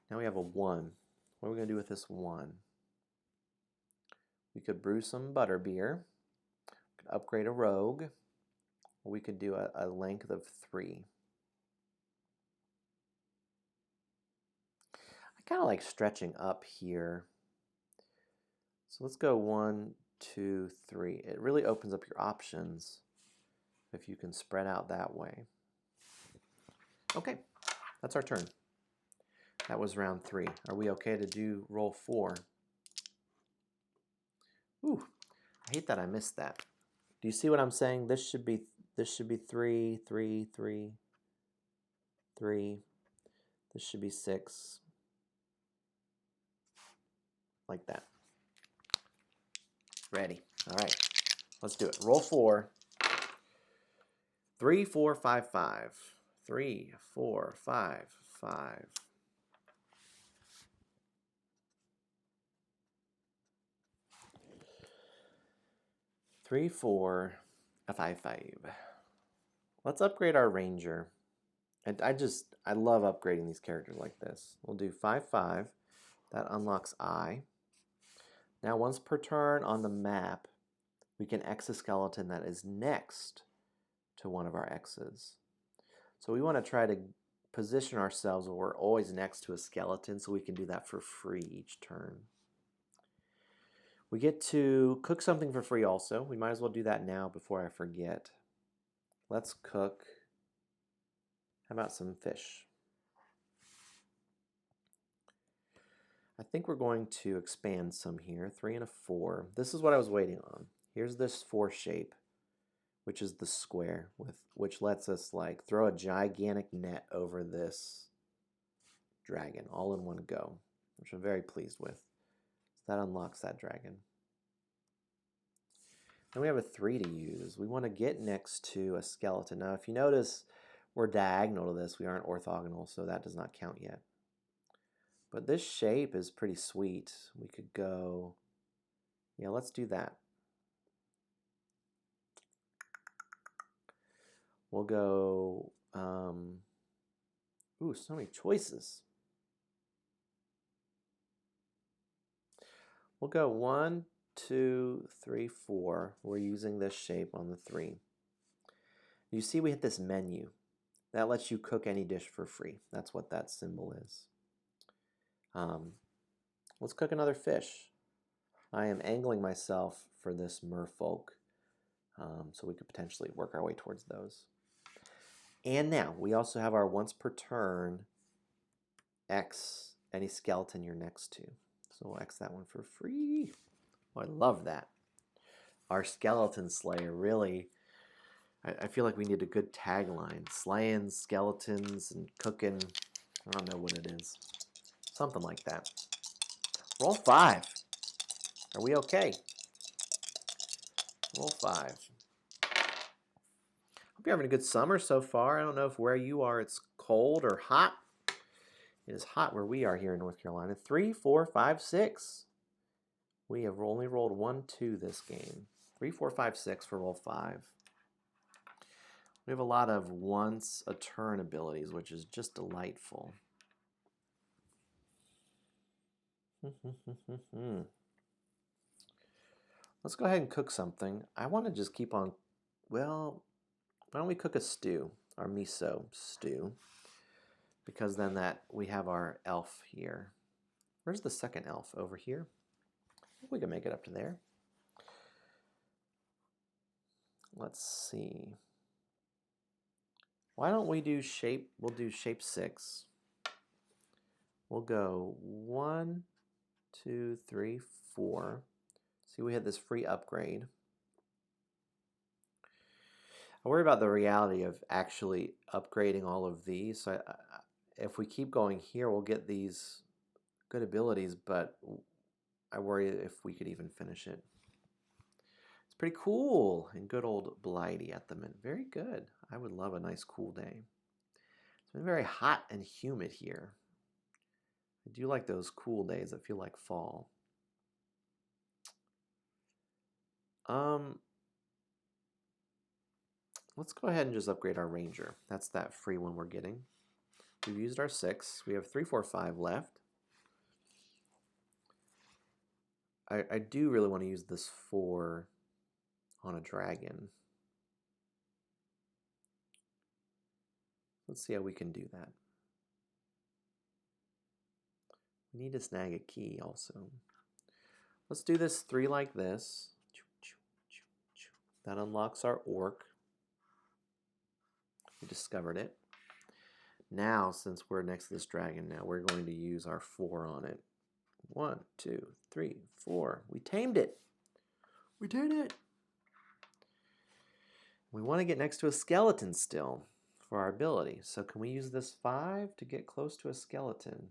Now we have a 1. What are we going to do with this 1? We could brew some butterbeer. We could upgrade a rogue. Or we could do a length of 3. I kind of like stretching up here. So let's go 1, 2, 3. It really opens up your options if you can spread out that way. Okay, that's our turn. That was round 3. Are we okay to do roll 4? Ooh, I hate that I missed that. Do you see what I'm saying? This should be 3, 3, 3, 3. This should be 6. Like that. Ready. All right. Let's do it. Roll 4. 3, 4, 5, 5. 3, 4, 5, 5. Three, 4, a 5, 5. Let's upgrade our ranger. And I love upgrading these characters like this. We'll do 5, 5. That unlocks I. Now once per turn on the map, we can X a skeleton that is next to one of our X's. So we want to try to position ourselves where we're always next to a skeleton so we can do that for free each turn. We get to cook something for free also. We might as well do that now before I forget. Let's cook, how about some fish? I think we're going to expand some here, 3 and a 4. This is what I was waiting on. Here's this 4 shape, which is the square, which lets us like throw a gigantic net over this dragon all in one go, which I'm very pleased with. So that unlocks that dragon. Then we have a 3 to use. We want to get next to a skeleton. Now, if you notice, we're diagonal to this. We aren't orthogonal, so that does not count yet. But this shape is pretty sweet. We could go, yeah, let's do that. We'll go, ooh, so many choices. We'll go 1, 2, 3, 4. We're using this shape on the 3. You see we hit this menu. That lets you cook any dish for free. That's what that symbol is. Let's cook another fish. I am angling myself for this merfolk, so we could potentially work our way towards those. And now, we also have our once per turn X any skeleton you're next to. So we'll X that one for free. Oh, I love that. Our skeleton slayer, really, I feel like we need a good tagline. Slaying skeletons and cooking, I don't know what it is. Something like that. Roll 5. Are we okay? Roll 5. Hope you're having a good summer so far. I don't know if where you are it's cold or hot. It is hot where we are here in North Carolina. 3, 4, 5, 6. We have only rolled 1, 2 this game. 3, 4, 5, 6 for roll 5. We have a lot of once a turn abilities, which is just delightful. Let's go ahead and cook something. I want to just keep on, well, why don't we cook a stew, our miso stew, because then we have our elf here. Where's the second elf? Over here? I think we can make it up to there. Let's see. Why don't we do shape, we'll do shape 6. We'll go 1, 2, 3, 4. See, we had this free upgrade. I worry about the reality of actually upgrading all of these. So if we keep going here, we'll get these good abilities, but I worry if we could even finish it. It's pretty cool and good old Blighty at the minute. Very good. I would love a nice cool day. It's been very hot and humid here. I do like those cool days that feel like fall. Let's go ahead and just upgrade our ranger. That's that free one we're getting. We've used our 6. We have 3, 4, 5 left. I do really want to use this 4 on a dragon. Let's see how we can do that. We need to snag a key also. Let's do this 3 like this. That unlocks our orc. We discovered it. Now, since we're next to this dragon now, we're going to use our 4 on it. 1, 2, 3, 4. We tamed it. We did it. We want to get next to a skeleton still for our ability. So can we use this 5 to get close to a skeleton?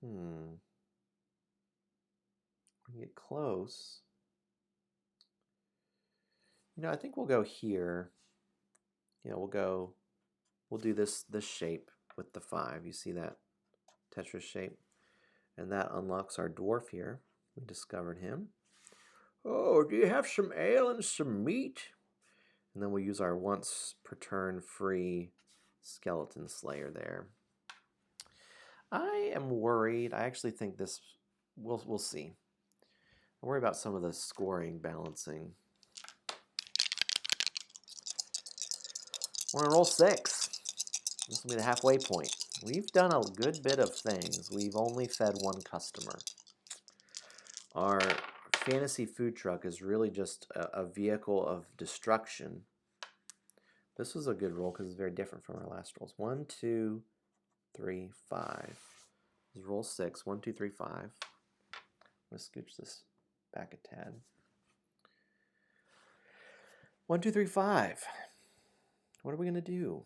We get close. You know, I think we'll go here. You know, we'll do this shape with the 5. You see that Tetris shape? And that unlocks our dwarf here. We discovered him. Oh, do you have some ale and some meat? And then we'll use our once per turn free skeleton slayer there. I am worried. I actually think this, we'll see. I worry about some of the scoring balancing. We're on roll 6. This will be the halfway point. we've done a good bit of things. We've only fed one customer. Our fantasy food truck is really just a vehicle of destruction. This was a good roll because it's very different from our last rolls. 1, 2, 3, 5. This is roll 6. 1, 2, 3, 5. Let's scooch this back a tad. 1, 2, 3, 5. What are we going to do?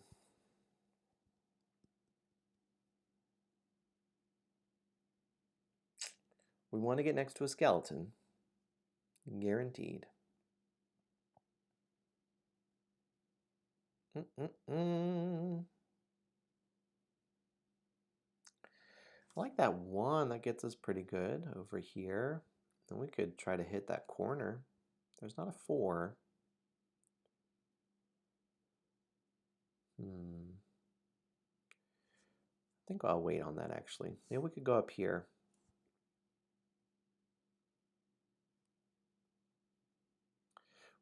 We want to get next to a skeleton. Guaranteed. I like that 1. That gets us pretty good over here. Then we could try to hit that corner. There's not a 4. I think I'll wait on that actually. Maybe we could go up here.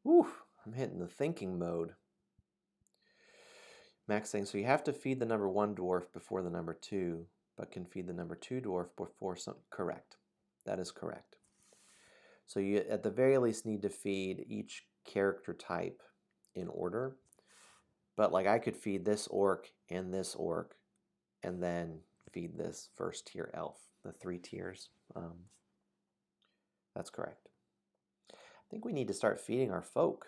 Ooh, I'm hitting the thinking mode. Max saying, so you have to feed the number 1 dwarf before the number 2, but can feed the number 2 dwarf before some. Correct. That is correct. So you at the very least need to feed each character type in order. But like I could feed this orc, and then feed this first tier elf, the 3 tiers. That's correct. I think we need to start feeding our folk.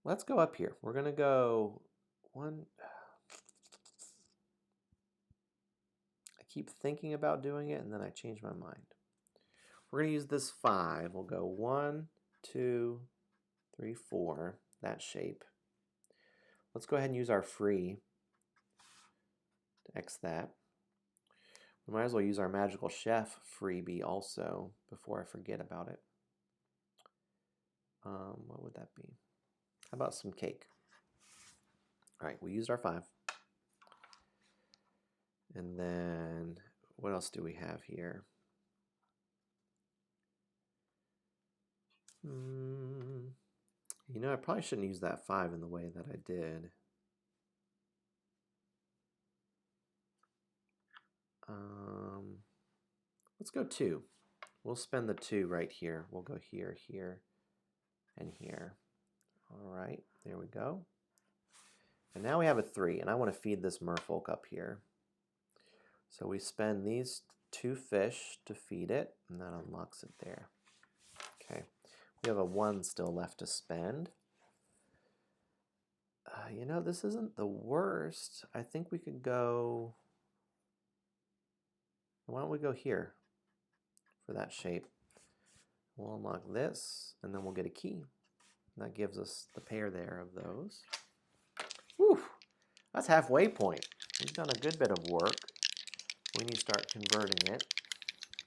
Let's go up here. We're going to go 1. I keep thinking about doing it, and then I change my mind. We're going to use this 5. We'll go 1, 2, 3, 4, that shape. Let's go ahead and use our free to X that. We might as well use our magical chef freebie also before I forget about it. What would that be? How about some cake? All right, we used our 5. And then what else do we have here? You know, I probably shouldn't use that 5 in the way that I did. Let's go 2. We'll spend the 2 right here. We'll go here, here, and here. All right, there we go. And now we have a 3, and I want to feed this merfolk up here. So we spend these 2 fish to feed it, and that unlocks it there. Okay, we have a 1 still left to spend. You know, this isn't the worst. I think we could go... Why don't we go here for that shape? We'll unlock this, and then we'll get a key. That gives us the pair there of those. Whew, that's halfway point. We've done a good bit of work. We need to start converting it.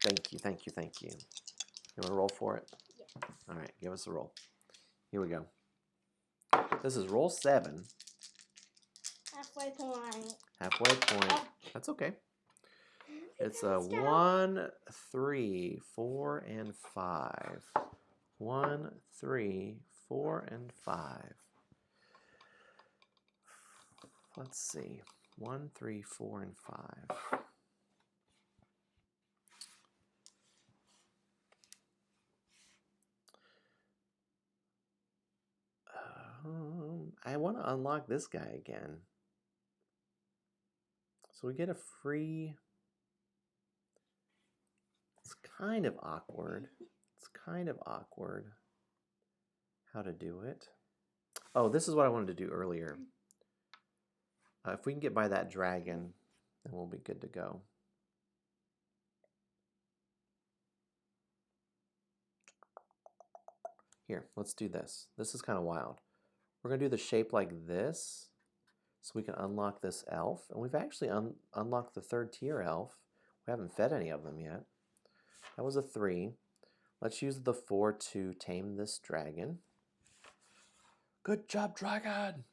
Thank you, thank you, thank you. You want to roll for it? Yeah. All right, give us a roll. Here we go. This is roll 7. Halfway point. Halfway point. Oh. That's okay. It's a 1, 3, 4, and 5. 1, 3, 4, and 5. Let's see. 1, 3, 4, and 5. I want to unlock this guy again. So we get a free... It's kind of awkward. It's kind of awkward how to do it. Oh, this is what I wanted to do earlier. If we can get by that dragon, then we'll be good to go. Here, let's do this. This is kind of wild. We're going to do the shape like this so we can unlock this elf. And we've actually unlocked the 3rd tier elf. We haven't fed any of them yet. That was a 3. Let's use the 4 to tame this dragon. Good job, dragon!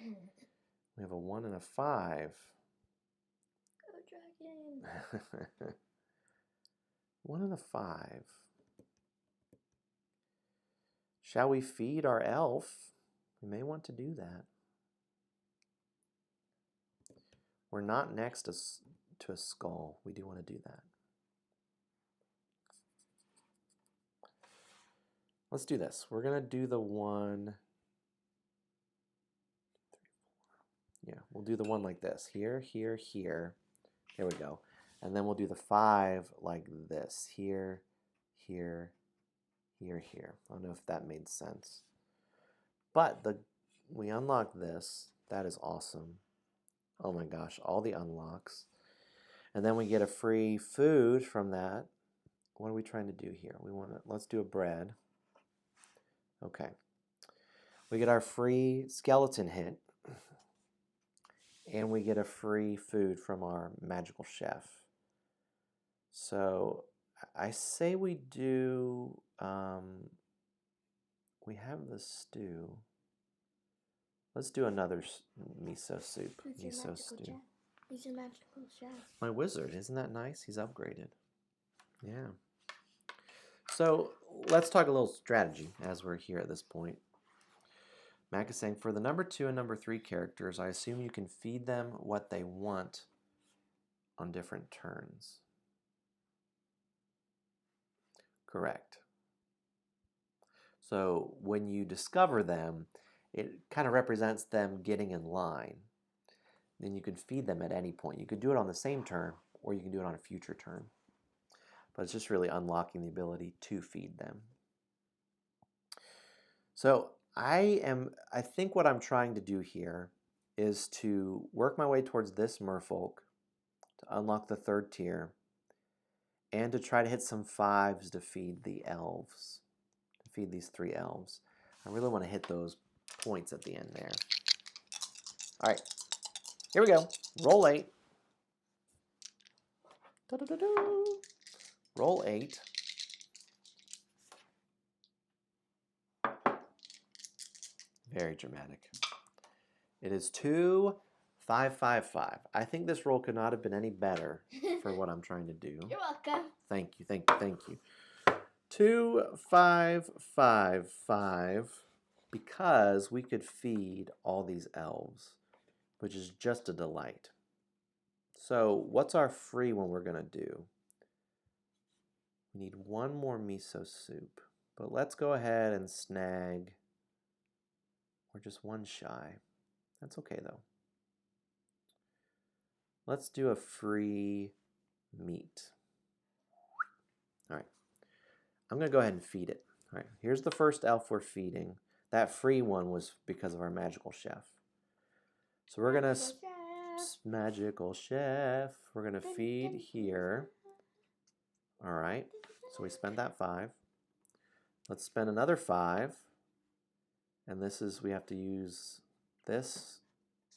We have a 1 and a 5. Go, dragon! 1 and a 5. Shall we feed our elf? We may want to do that. We're not next to a skull. We do want to do that. Let's do this. We're going to do the one. Yeah, we'll do the one like this. Here, here, here. There we go. And then we'll do the 5 like this. Here, here, here, here. I don't know if that made sense. But we unlock this. That is awesome. Oh my gosh, all the unlocks. And then we get a free food from that. What are we trying to do here? Let's do a bread. Okay. We get our free skeleton hit. And we get a free food from our magical chef. So I say we do, we have the stew. Let's do another miso soup. Miso stew. He's a magical chef. My wizard, isn't that nice? He's upgraded. Yeah. So let's talk a little strategy as we're here at this point. Mac is saying, for the number 2 and number 3 characters, I assume you can feed them what they want on different turns. Correct. So when you discover them, it kind of represents them getting in line. Then you can feed them at any point. You could do it on the same turn, or you can do it on a future turn. But it's just really unlocking the ability to feed them. So I think what I'm trying to do here is to work my way towards this merfolk to unlock the 3rd tier and to try to hit some 5s to feed the elves, to feed these 3 elves. I really want to hit those points at the end there. All right, here we go. Roll 8. Da-da-da-da. Roll 8. Very dramatic. It is 2, 5, 5, 5. I think this roll could not have been any better for what I'm trying to do. You're welcome. Thank you, thank you, thank you. 2, 5, 5, 5, because we could feed all these elves, which is just a delight. So what's our free one we're going to do? We need one more miso soup, but let's go ahead and snag. We're just 1 shy. That's okay though. Let's do a free meat. All right. I'm going to go ahead and feed it. All right. Here's the first elf we're feeding. That free one was because of our magical chef. So we're going to magical chef. We're going to feed here. All right. So we spent that 5. Let's spend another 5. And this is, we have to use this.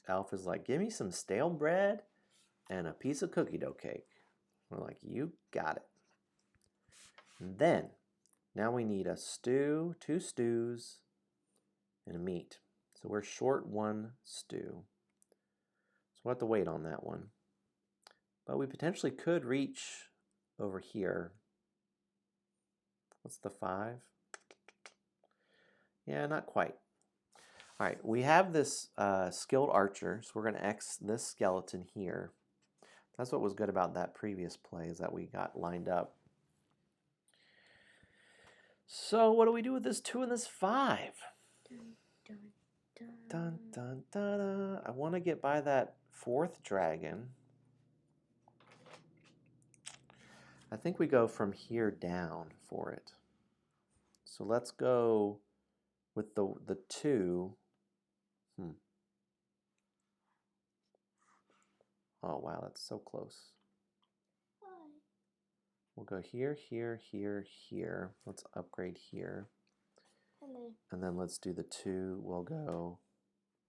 Elf is like, give me some stale bread and a piece of cookie dough cake. We're like, you got it. And then, now we need a stew, 2 stews, and a meat. So we're short 1 stew. So we'll have to wait on that one. But we potentially could reach over here. What's the 5? Yeah, not quite. All right, we have this skilled archer, so we're going to X this skeleton here. That's what was good about that previous play, is that we got lined up. So what do we do with this 2 and this 5? Dun, dun, Dun, dun, dun, dun. I want to get by that 4th dragon. I think we go from here down for it. So let's go with the 2. Oh, wow, that's so close. We'll go here, here, here, here. Let's upgrade here. And then let's do the 2. We'll go,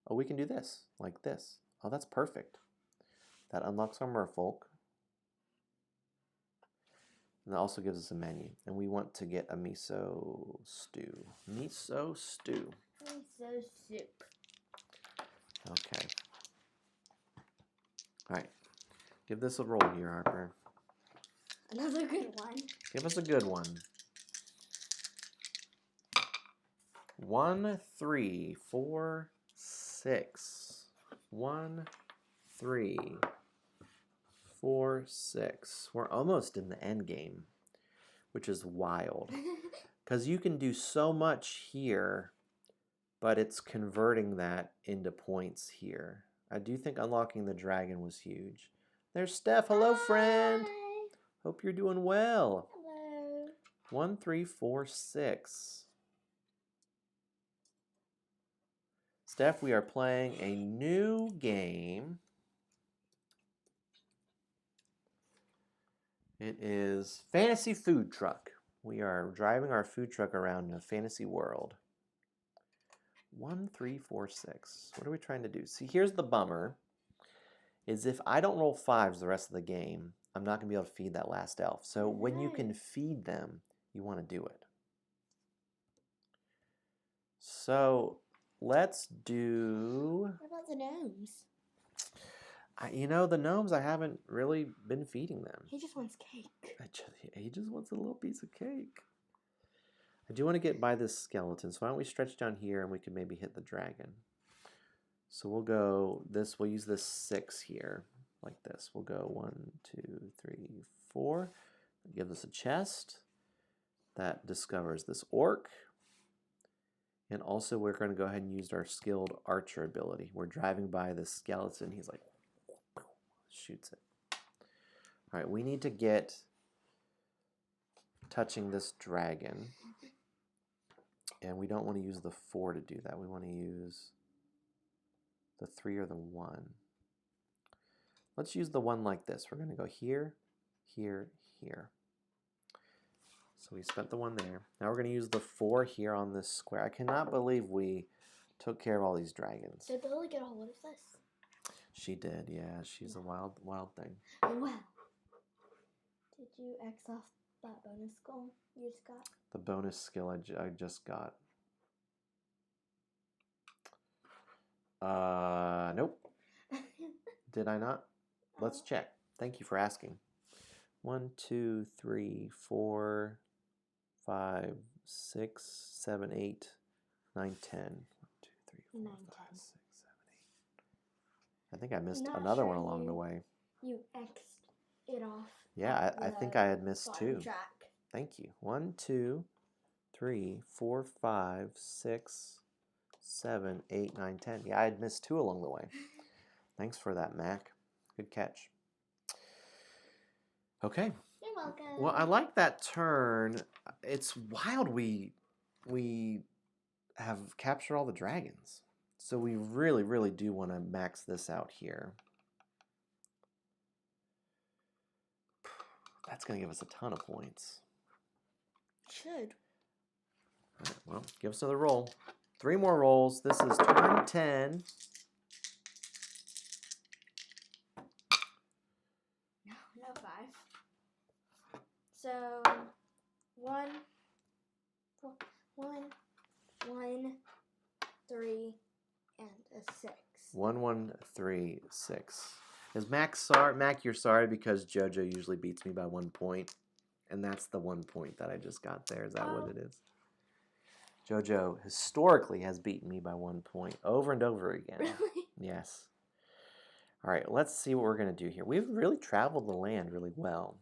oh, we can do this, like this. Oh, that's perfect. That unlocks our merfolk. And it also gives us a menu. And we want to get a miso stew. Miso stew. Miso soup. Okay. All right. Give this a roll here, Harper. Another good one. Give us a good one. 1, 3, 4, 6. 1, 3, 4, 6. We're almost in the end game, which is wild. Because you can do so much here, but it's converting that into points here. I do think unlocking the dragon was huge. There's Steph. Hello, friend. Hi. Hope you're doing well. Hello. 1, 3, 4, 6. Steph, we are playing a new game. It is Fantasy Food Truck. We are driving our food truck around in a fantasy world. 1, 3, 4, 6. What are we trying to do? See, here's the bummer. Is if I don't roll 5s the rest of the game, I'm not going to be able to feed that last elf. So when you can feed them, you want to do it. So let's do... What about the gnomes? You know, the gnomes, I haven't really been feeding them. He just wants cake. He just wants a little piece of cake. I do want to get by this skeleton, so why don't we stretch down here and we can maybe hit the dragon. So we'll go this, we'll use this 6 here, like this. We'll go 1, 2, 3, 4. Give us a chest. That discovers this orc. And also we're going to go ahead and use our skilled archer ability. We're driving by this skeleton. He's like, shoots it. All right, we need to get touching this dragon. And we don't want to use the 4 to do that. We want to use the 3 or the 1. Let's use the 1 like this. We're going to go here, here, here. So we spent the 1 there. Now we're going to use the 4 here on this square. I cannot believe we took care of all these dragons. Did Billy get a hold of this? She did, yeah. She's a wild, wild thing. Oh, wow. Did you X off that bonus skill you just got? The bonus skill I just got. Nope. Did I not? Let's check. Thank you for asking. 1, 2, 3, 4, 5, 6, 7, 8, 9, 10. 1, 2, 3, 4, 5, 6, 7, 8. I think I missed another one along the way. You X'd it off. Yeah, I think I had missed 2. Track. Thank you. 1, 2, 3, 4, 5, 6, 7, 8, 9, 10. Yeah, I had missed 2 along the way. Thanks for that, Mac. Good catch. Okay. You're welcome. Well, I like that turn. It's wild we have captured all the dragons. So we really, really do want to max this out here. That's going to give us a ton of points. Should. All right, well, give us another roll. 3 more rolls. This is turn 10. No 5. So 1, 3, and a 6. 1, 1, 3, 6. Is Mac sorry? Mac, you're sorry because JoJo usually beats me by 1 point, and that's the 1 point that I just got there. Is that what it is? JoJo historically has beaten me by 1 point over and over again. Really? Yes. All right, let's see what we're going to do here. We've really traveled the land really well.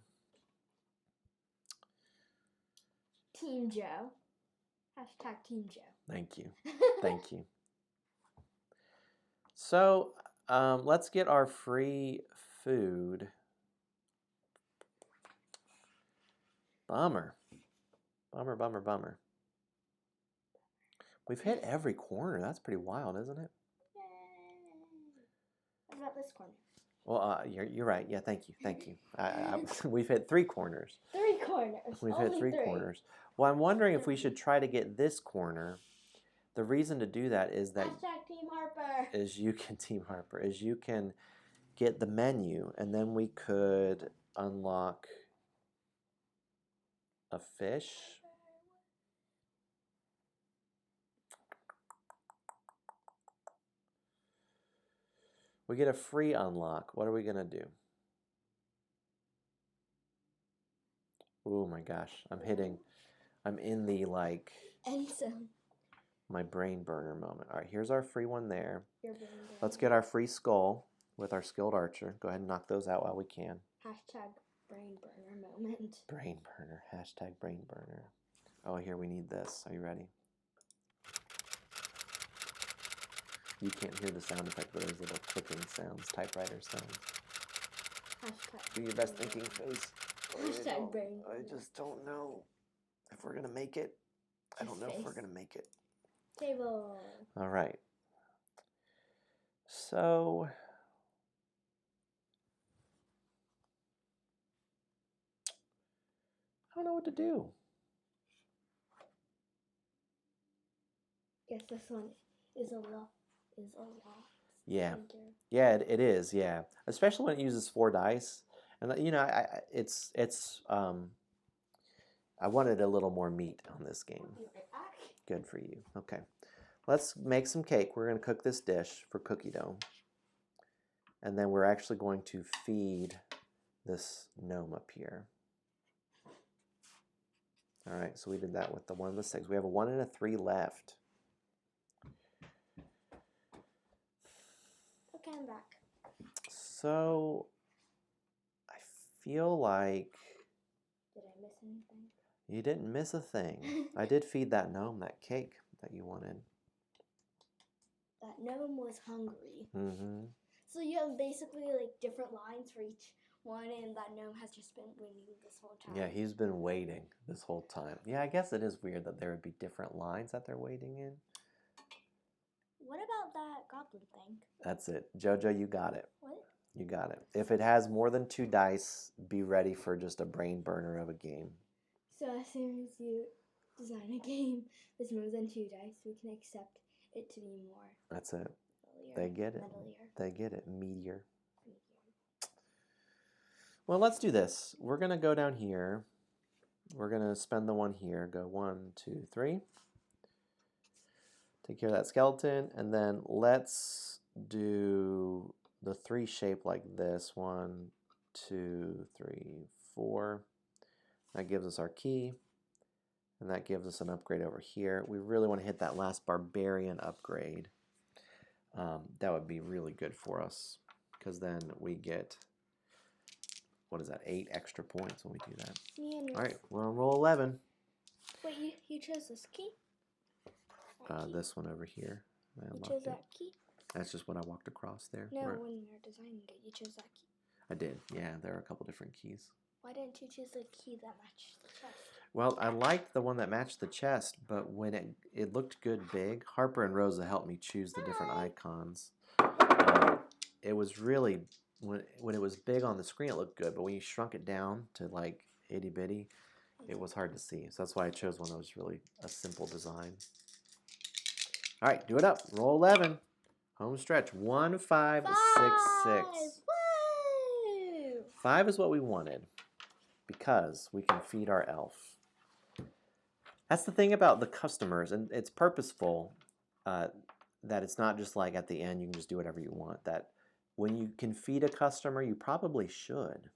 Team Joe. Hashtag Team Joe. Thank you. Thank you. So let's get our free food. Bummer. Bummer, bummer, bummer. We've hit every corner. That's pretty wild, isn't it? Yay. What about this corner? Well, you're right. Yeah, thank you. Thank you. We've hit 3 corners. 3 corners. We've Only hit 3 corners. Well, I'm wondering if we should try to get this corner. The reason to do that is that Hashtag Team Harper. Team Harper, is you can get the menu, and then we could unlock a fish. We get a free unlock. What are we gonna do? Oh my gosh, I'm in the like End zone. My brain burner moment. All right, here's our free one there. Your brain burner. Let's get our free skull with our skilled archer. Go ahead and knock those out while we can. Hashtag brain burner moment. Brain burner. Hashtag brain burner. Oh, here we need this. Are you ready? You can't hear the sound effect, but there's little clicking sounds, typewriter sounds. Hashtag Do your best thinking face. Hashtag brain burner. I just don't know if we're going to make it. I don't know if we're going to make it. Table. All right. So I don't know what to do. Guess this one is a lot. Yeah. Bigger. Yeah, it is. Yeah, especially when it uses 4 dice, and you know, I wanted a little more meat on this game. I'll be right back. Good for you. Okay, let's make some cake. We're going to cook this dish for cookie dough, and then we're actually going to feed this gnome up here. All right, so we did that with the 1 and the 6. We have a 1 and a 3 left. Okay, I'm back. So I feel like Did I miss anything? you didn't miss a thing. I did feed that gnome that cake that you wanted. That gnome was hungry. Mm-hmm. So you have basically like different lines for each one, and that gnome has just been waiting this whole time. Yeah, he's been waiting this whole time. Yeah, I guess it is weird that there would be different lines that they're waiting in. What about that goblin thing? That's it. Jojo, you got it. What? You got it. If it has more than 2 dice, be ready for just a brain burner of a game. So as soon as you design a game with more than 2 dice, we can accept it to be more. That's it. Middle They get it. Middle-ear. They get it. Meteor. Well, let's do this. We're going to go down here. We're going to spend the 1 here. Go 1, 2, 3. Take care of that skeleton. And then let's do the 3 shape like this. 1, 2, 3, 4. That gives us our key. And that gives us an upgrade over here. We really want to hit that last barbarian upgrade. That would be really good for us. Because then we get, what is that, 8 extra points when we do that. All right, we're on roll 11. Wait, you chose this key? This one over here. You chose that key? That's just what I walked across there. No, when we were designing it, you chose that key. I did, yeah. There are a couple different keys. Why didn't you choose the key that matched the chest? Well, I liked the one that matched the chest, but when it looked good big, Harper and Rosa helped me choose the different icons. It was really, when it was big on the screen, it looked good, but when you shrunk it down to like itty bitty, it was hard to see. So that's why I chose one that was really a simple design. All right, do it up. Roll 11. Home stretch. 1, 5, 6, 6. Woo! 5 is what we wanted because we can feed our elf. That's the thing about the customers, and it's purposeful that it's not just like at the end you can just do whatever you want. That when you can feed a customer, you probably should.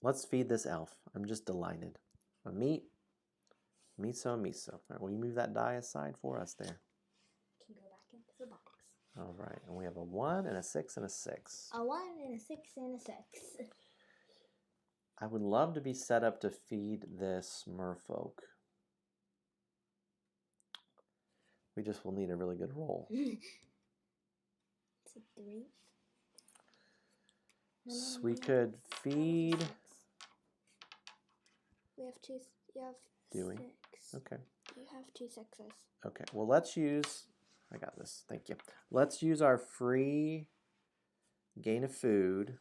Let's feed this elf. I'm just delighted. A meat. Miso, miso. All right, will you move that die aside for us there? Can go back into the box. All right, and we have a 1 and a 6 and a 6. A 1 and a 6 and a 6. I would love to be set up to feed this merfolk. We just will need a really good roll. It's a 3. So we could feed. We have 2. You have Do we? 6. Okay. You have 2 6s. Okay. Well, let's use. I got this. Thank you. Let's use our free gain of food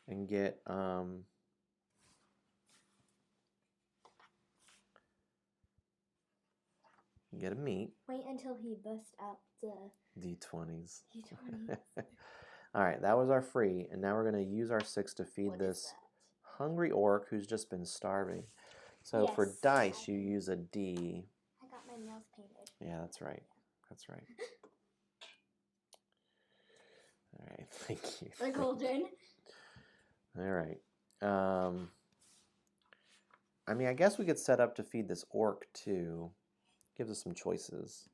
and get get a meat. Wait until he busts out the D20s. D20s. All right, that was our free, and now we're going to use our 6 to feed this hungry orc who's just been starving. So for dice, you use a D. I got my nails painted. Yeah, that's right. That's right. All right, thank you. The golden. All right. I mean, I guess we could set up to feed this orc too. Gives us some choices.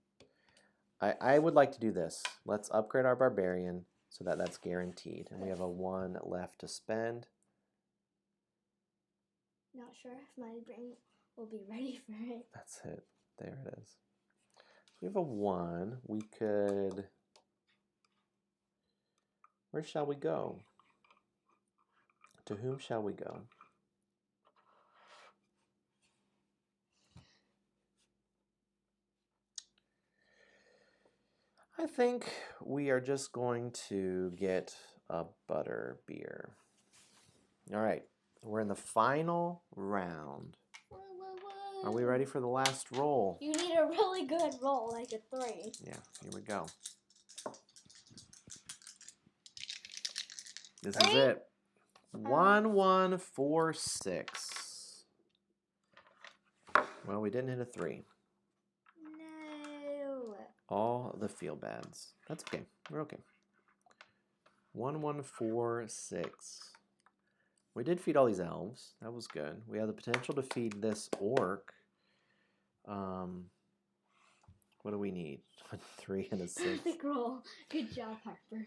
I would like to do this. Let's upgrade our barbarian so that that's guaranteed. And we have a 1 left to spend. Not sure if my brain will be ready for it. That's it. There it is. So we have a 1. We could... Where shall we go? To whom shall we go? I think we are just going to get a butter beer. All right, we're in the final round. Whoa. Are we ready for the last roll? You need a really good roll, like a 3. Yeah, here we go. This is it. 1, 1, 4, 6. Well, we didn't hit a 3. No. All the feel bads. That's okay. We're okay. 1, 1, 4, 6. We did feed all these elves. That was good. We have the potential to feed this orc. What do we need? A 3 and a 6. Perfect roll. Good job, Harper.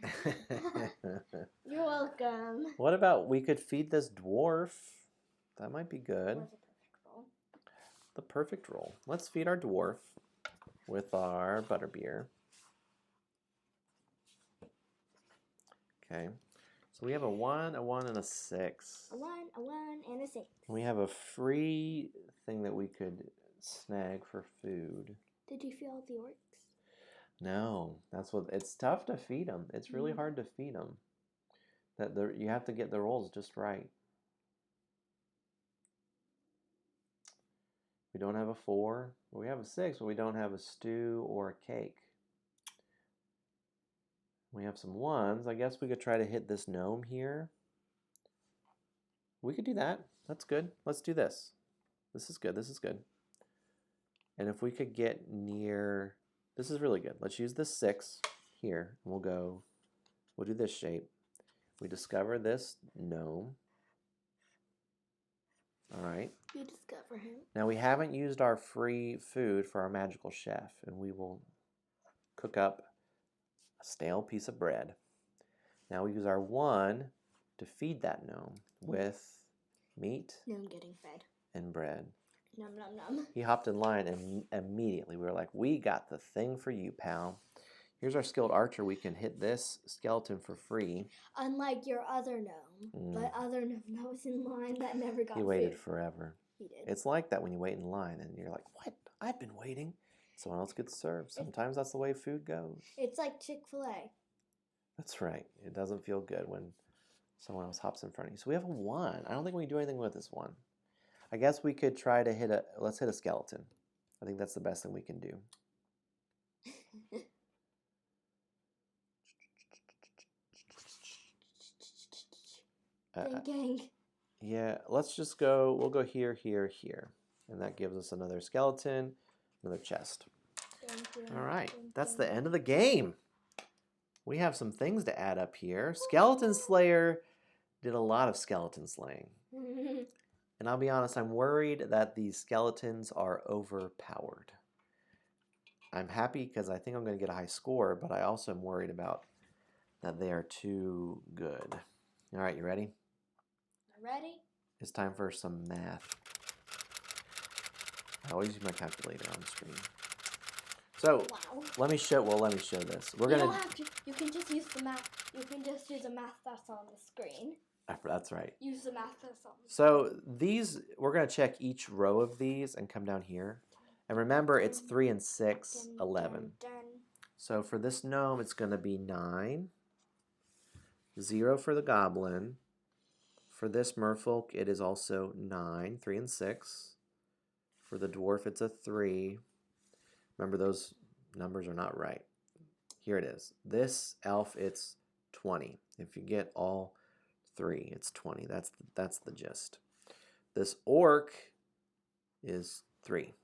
You're welcome. What about we could feed this dwarf? That might be good. What's a perfect roll? The perfect roll. Let's feed our dwarf with our butterbeer. Okay. So we have a 1, a 1, and a 6. A 1, and a 6. We have a free thing that we could snag for food. Did you feel the orcs? No, that's what. It's tough to feed them. It's really hard to feed them. You have to get the rolls just right. We don't have a 4. Well, we have a 6, but we don't have a stew or a cake. We have some 1s. I guess we could try to hit this gnome here. We could do that. That's good. Let's do this. This is good. This is good. And if we could get near, this is really good. Let's use this 6 here. And we'll do this shape. We discover this gnome. All right. You discover him. Now we haven't used our free food for our magical chef, and we will cook up a stale piece of bread. Now we use our 1 to feed that gnome with meat Gnome getting fed. and bread. Nom nom nom. He hopped in line and immediately we were like, we got the thing for you, pal. Here's our skilled archer. We can hit this skeleton for free. Unlike your other gnome, but other gnome that was in line that never got He waited food. forever. He did. It's like that when you wait in line and you're like, what? I've been waiting. Someone else gets served. Sometimes that's the way food goes. It's like Chick-fil-A. That's right. It doesn't feel good when someone else hops in front of you. So we have a 1. I don't think we can do anything with this 1. I guess we could try to let's hit a skeleton. I think that's the best thing we can do. Gang. Yeah, let's just go, we'll go here, here, here. And that gives us another skeleton, another chest. All right, that's the end of the game. We have some things to add up here. Skeleton Slayer did a lot of skeleton slaying. And I'll be honest, I'm worried that these skeletons are overpowered. I'm happy because I think I'm going to get a high score, but I also am worried about that they are too good. All right, you ready? Ready? It's time for some math. I always use my calculator on the screen. So let me show this. You don't have to. You can just use the math. You can just use the math that's on the screen. That's right. Use the math that's on the screen. So we're going to check each row of these and come down here. And remember, it's 3 and 6, 11. So for this gnome, it's going to be 9. 0 for the goblin. For this merfolk, it is also 9, 3 and 6. For the dwarf, it's a 3. Remember, those numbers are not right. Here it is. This elf, it's 20. If you get all 3, it's 20. That's the gist. This orc is 3.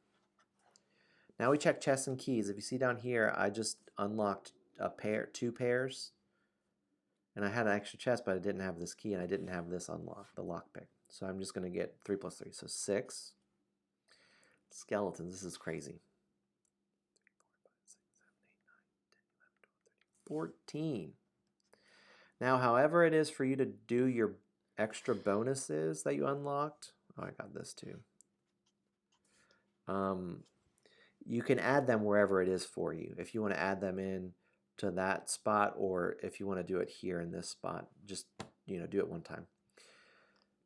Now we check chests and keys. If you see down here, I just unlocked 2 pairs. And I had an extra chest, but I didn't have this key, and I didn't have this unlocked, the lockpick. So I'm just going to get 3 plus 3. So 6. Skeletons, this is crazy. 14. Now, however it is for you to do your extra bonuses that you unlocked. Oh, I got this too. You can add them wherever it is for you. If you want to add them in to that spot, or if you want to do it here in this spot, just, do it one time.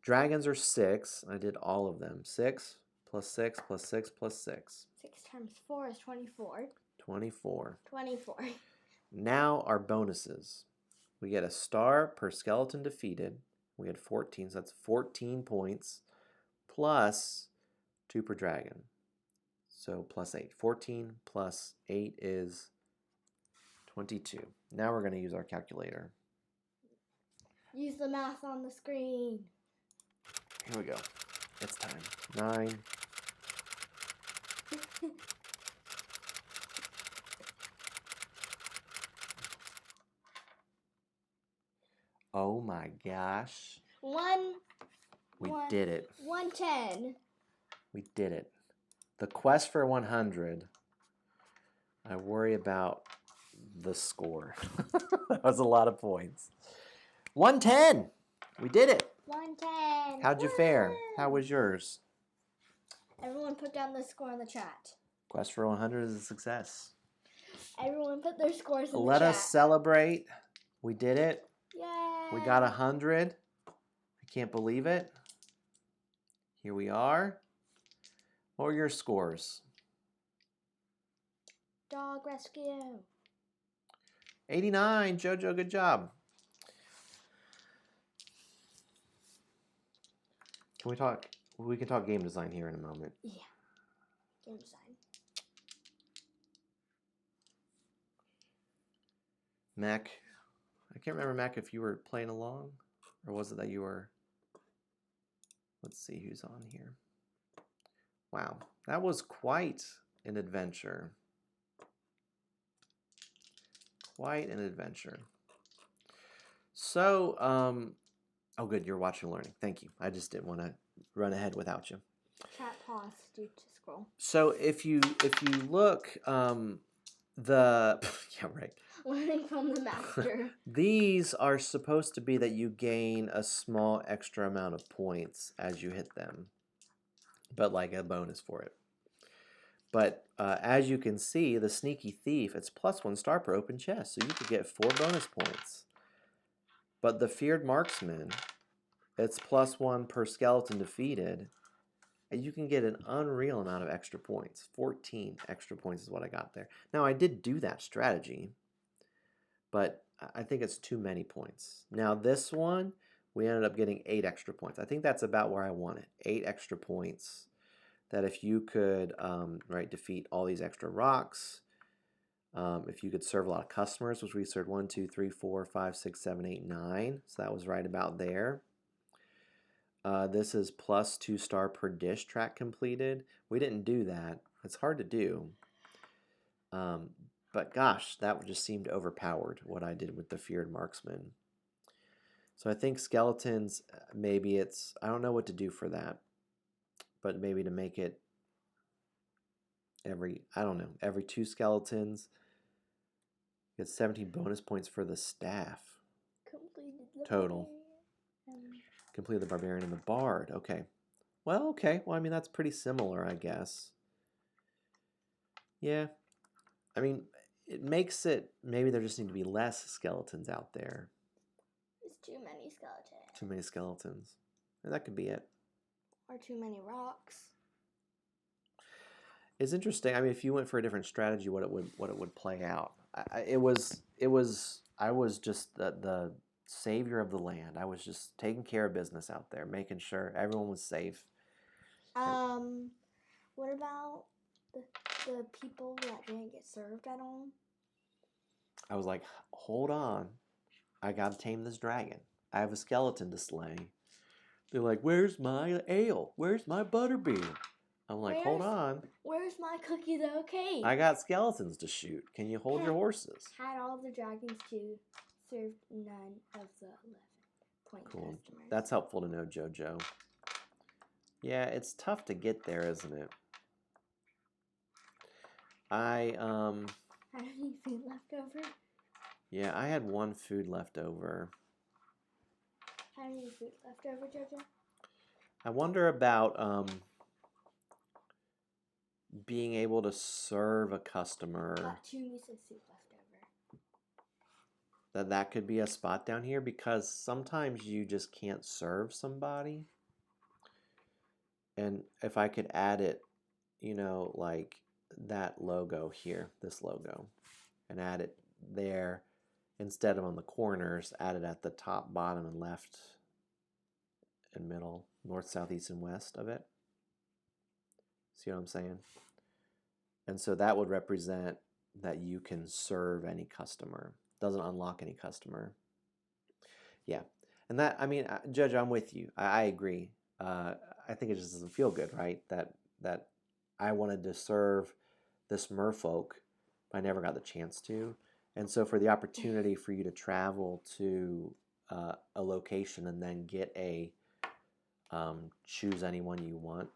Dragons are 6. I did all of them. 6 plus 6 plus 6 plus 6. 6 times 4 is 24. 24. 24. Now our bonuses. We get a star per skeleton defeated. We had 14, so that's 14 points, plus 2 per dragon. So plus 8. 14 plus 8 is 22. Now we're going to use our calculator. Use the math on the screen. Here we go. It's time. 9. Oh my gosh. We did it. 110. We did it. The quest for 100. I worry about the score. That was a lot of points. 110. We did it. 110. How'd you fare? How was yours? Everyone put down the score in the chat. Quest for 100 is a success. Everyone put their scores in the chat. Let us celebrate. We did it. Yay. We got 100. I can't believe it. Here we are. What were your scores? Dog rescue. 89. Jojo, good job. Can we talk? We can talk game design here in a moment. Yeah. Game design. Mac, I can't remember, Mac, if you were playing along, or was it that you were... Let's see who's on here. Wow, that was quite an adventure. Quite an adventure. So, oh good, you're watching and learning. Thank you. I just didn't want to run ahead without you. Chat pause due to scroll. So if you look, yeah, right. Learning from the master. These are supposed to be that you gain a small extra amount of points as you hit them, but like a bonus for it. But as you can see, the Sneaky Thief, it's +1 star per open chest, so you could get 4 bonus points. But the Feared Marksman, it's +1 per skeleton defeated, and you can get an unreal amount of extra points. 14 extra points is what I got there. Now, I did do that strategy, but I think it's too many points. Now, this one, we ended up getting 8 extra points. I think that's about where I want it. 8 extra points. That if you could defeat all these extra rocks, if you could serve a lot of customers, which we served 1, 2, 3, 4, 5, 6, 7, 8, 9. So that was right about there. This is +2 star per dish track completed. We didn't do that. It's hard to do. But gosh, that just seemed overpowered, what I did with the Feared Marksman. So I think skeletons, maybe it's, I don't know what to do for that. But maybe to make it every 2 skeletons. Get 17 bonus points for the staff. Total. Complete the Barbarian and the Bard. Okay. Well, okay. Well, I mean, that's pretty similar, I guess. Yeah. I mean, it makes it, maybe there just need to be less skeletons out there. It's too many skeletons. Too many skeletons. And that could be it. Or too many rocks. It's interesting. I mean, if you went for a different strategy, what it would play out. I was just the savior of the land. I was just taking care of business out there, making sure everyone was safe. What about the people that didn't get served at all? I was like, hold on, I gotta tame this dragon. I have a skeleton to slay. They're like, where's my ale? Where's my butterbeer? I'm like, hold on. Where's my cookie dough cake? I got skeletons to shoot. Can you hold your horses? Had all the dragons to serve none of the 11-point Cool. customers. That's helpful to know, JoJo. Yeah, it's tough to get there, isn't it? Have any food left over? Yeah, I had one food left over. How many food left over, Jojo? I wonder about being able to serve a customer. Got 2 miso soup left over. That could be a spot down here because sometimes you just can't serve somebody. And if I could add it, you know, like that logo here, this logo, and add it there instead of on the corners, add it at the top, bottom, and left and middle, north, south, east, and west of it. See what I'm saying? And so that would represent that you can serve any customer. Doesn't unlock any customer. Yeah. And that, I mean, Judge, I'm with you. I agree. I think it just doesn't feel good, right? That I wanted to serve this merfolk, but I never got the chance to. And so for the opportunity for you to travel to a location and then get a choose anyone you want,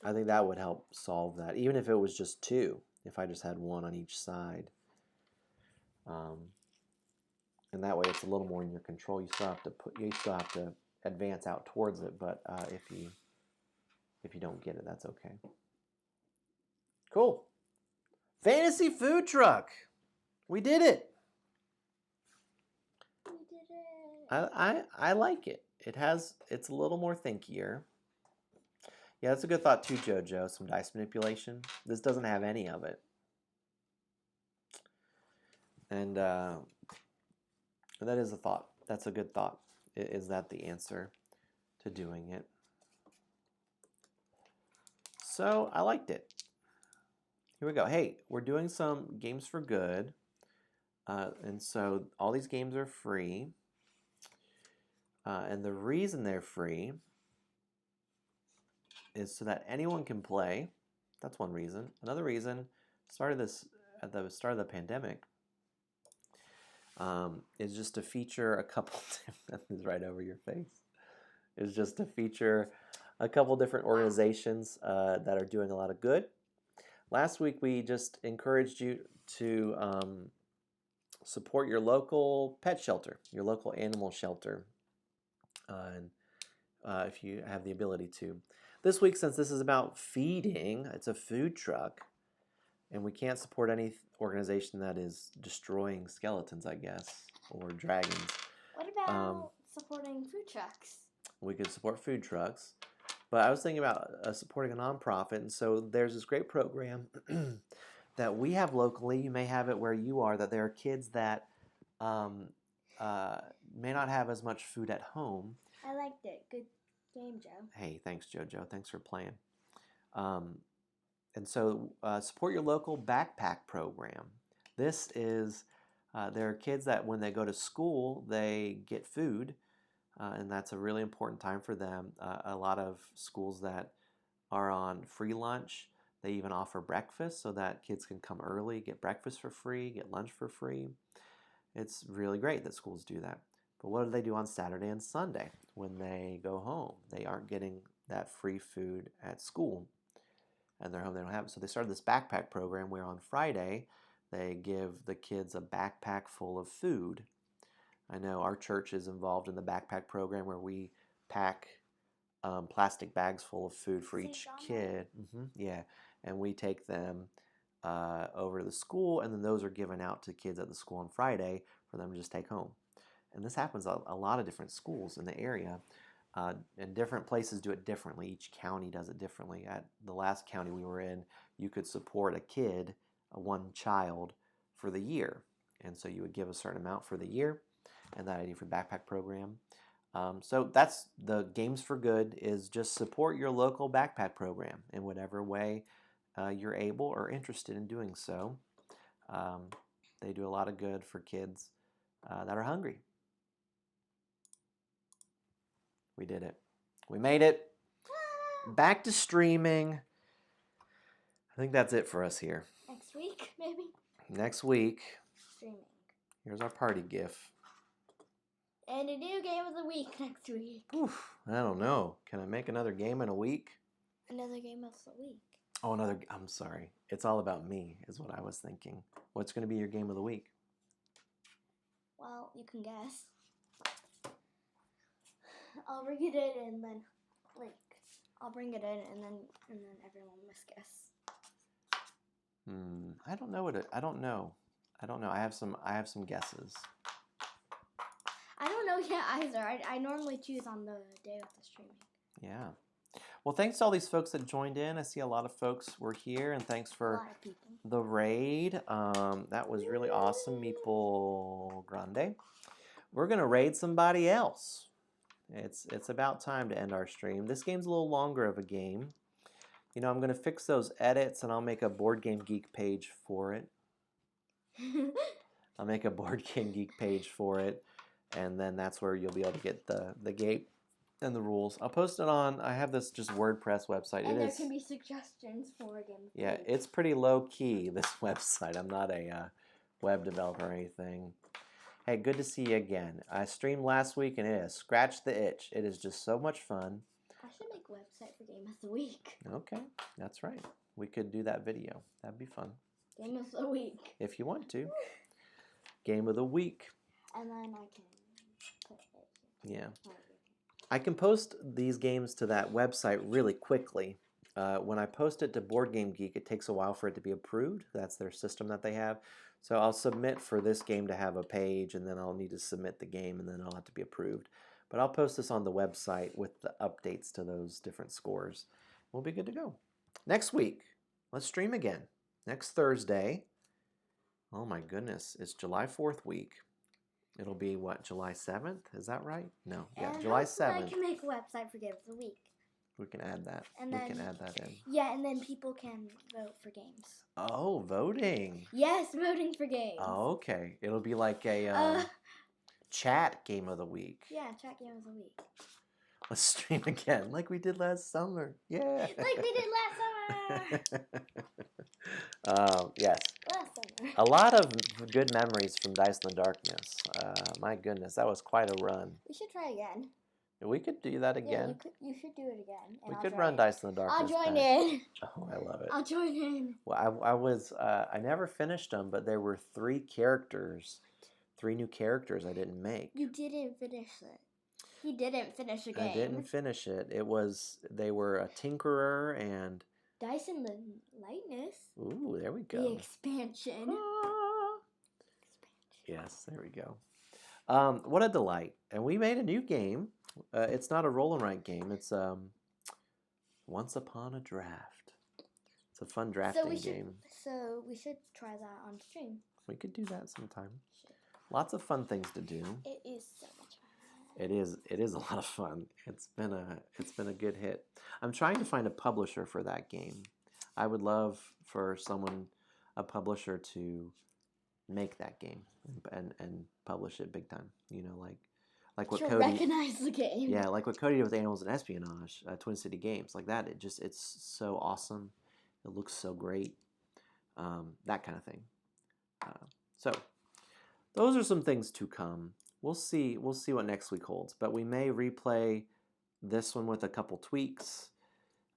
I think that would help solve that. Even if it was just 2, if I just had 1 on each side. And that way it's a little more in your control. You still have to advance out towards it, but if you don't get it, that's okay. Cool. Fantasy food truck. We did it. We did it. I like it. It's a little more thinkier. Yeah, that's a good thought too, Jojo. Some dice manipulation. This doesn't have any of it. And that is a thought. That's a good thought. Is that the answer to doing it? So I liked it. Here we go. Hey, we're doing some games for good. And so all these games are free. And the reason they're free is so that anyone can play. That's one reason. Another reason, started this at the start of the pandemic, is just to feature a couple. That is right over your face. Is just to feature a couple different organizations that are doing a lot of good. Last week we just encouraged you to support your local pet shelter, your local animal shelter, and if you have the ability to. This week, since this is about feeding, it's a food truck, and we can't support any organization that is destroying skeletons, I guess, or dragons. What about supporting food trucks? We could support food trucks, but I was thinking about supporting a nonprofit, and so there's this great program that we have locally. You may have it where you are, that there are kids that may not have as much food at home. I liked it. Good game, Joe. Hey, thanks, JoJo. Thanks for playing. And so support your local backpack program. This is, there are kids that when they go to school, they get food, and that's a really important time for them. A lot of schools that are on free lunch, they even offer breakfast so that kids can come early, get breakfast for free, get lunch for free. It's really great that schools do that. But what do they do on Saturday and Sunday when they go home? They aren't getting that free food at school, and they're home, they don't have it. So they started this backpack program where on Friday they give the kids a backpack full of food. I know our church is involved in the backpack program where we pack plastic bags full of food for each kid. Yeah, and we take them over to the school, and then those are given out to kids at the school on Friday for them to just take home. And this happens at a lot of different schools in the area, and different places do it differently. Each county does it differently. At the last county we were in, you could support a kid, one child, for the year. And so you would give a certain amount for the year, and that idea for the backpack program. So that's the Games for Good, is just support your local backpack program in whatever way you're able or interested in doing so. They do a lot of good for kids that are hungry. We did it. We made it. Back to streaming. I think that's it for us here. Next week, maybe? Next week. Streaming. Here's our party gif. And a new game of the week next week. Oof, I don't know. Can I make another game in a week? Another game of the week. Oh, I'm sorry. It's all about me, is what I was thinking. What's going to be your game of the week? Well, you can guess. I'll bring it in and then, I'll bring it in and then everyone must guess. I don't know I don't know. I have some guesses. I don't know yet either. I normally choose on the day of the streaming. Yeah. Well, thanks to all these folks that joined in. I see a lot of folks were here, and thanks for the raid. That was really awesome, Meeple Grande. We're gonna raid somebody else. It's about time to end our stream. This game's a little longer of a game. You know, I'm gonna fix those edits, and I'll make a Board Game Geek page for it. I'll make a Board Game Geek page for it, and then that's where you'll be able to get the gate and the rules. I'll post it on, I have this just WordPress website. And there can be suggestions for a game. Yeah, it's pretty low key, this website. I'm not a web developer or anything. Hey, good to see you again. I streamed last week and it has scratched the itch. It is just so much fun. I should make a website for Game of the Week. Okay, that's right. We could do that video. That'd be fun. Game of the Week. If you want to. Game of the Week. And then I can put it. Yeah. I can post these games to that website really quickly. When I post it to Board Game Geek, it takes a while for it to be approved. That's their system that they have. So I'll submit for this game to have a page, and then I'll need to submit the game, and then it'll have to be approved. But I'll post this on the website with the updates to those different scores. We'll be good to go. Next week, let's stream again. Next Thursday. Oh my goodness, it's July 4th week. It'll be what, July 7th? Is that right? No. Yeah, July 7th. I can make a website for Game of the Week. We can add that. And we can add that in. Yeah, and then people can vote for games. Oh, voting. Yes, voting for games. Oh, okay. It'll be like a chat game of the week. Yeah, chat game of the week. Let's stream again, like we did last summer. Yeah. Like we did last summer. Yes. Last summer. A lot of good memories from Dice in the Darkness. My goodness, that was quite a run. We should try again. We could do that again. Yeah, you should do it again. We could run Dice in the Darkness. I'll join in. Oh, I love it. I'll join in. Well, I never finished them, but there were 3 new characters I didn't make. You didn't finish it. He didn't finish the game. I didn't finish it. They were a Tinkerer and Dice in the Lightness. Ooh, there we go. The expansion. Yes, there we go. What a delight. And we made a new game. It's not a roll and write game. It's Once Upon a Draft. It's a fun drafting game. So we should try that on stream. We could do that sometime. Sure. Lots of fun things to do. It is so much fun. It is a lot of fun. It's been a good hit. I'm trying to find a publisher for that game. I would love for a publisher to make that game and publish it big time. You know, like what Cody recognize the game. Yeah, like what Cody did with Animals and Espionage, Twin City Games, like that. It's so awesome. It looks so great. That kind of thing. So those are some things to come. We'll see what next week holds, but we may replay this one with a couple tweaks.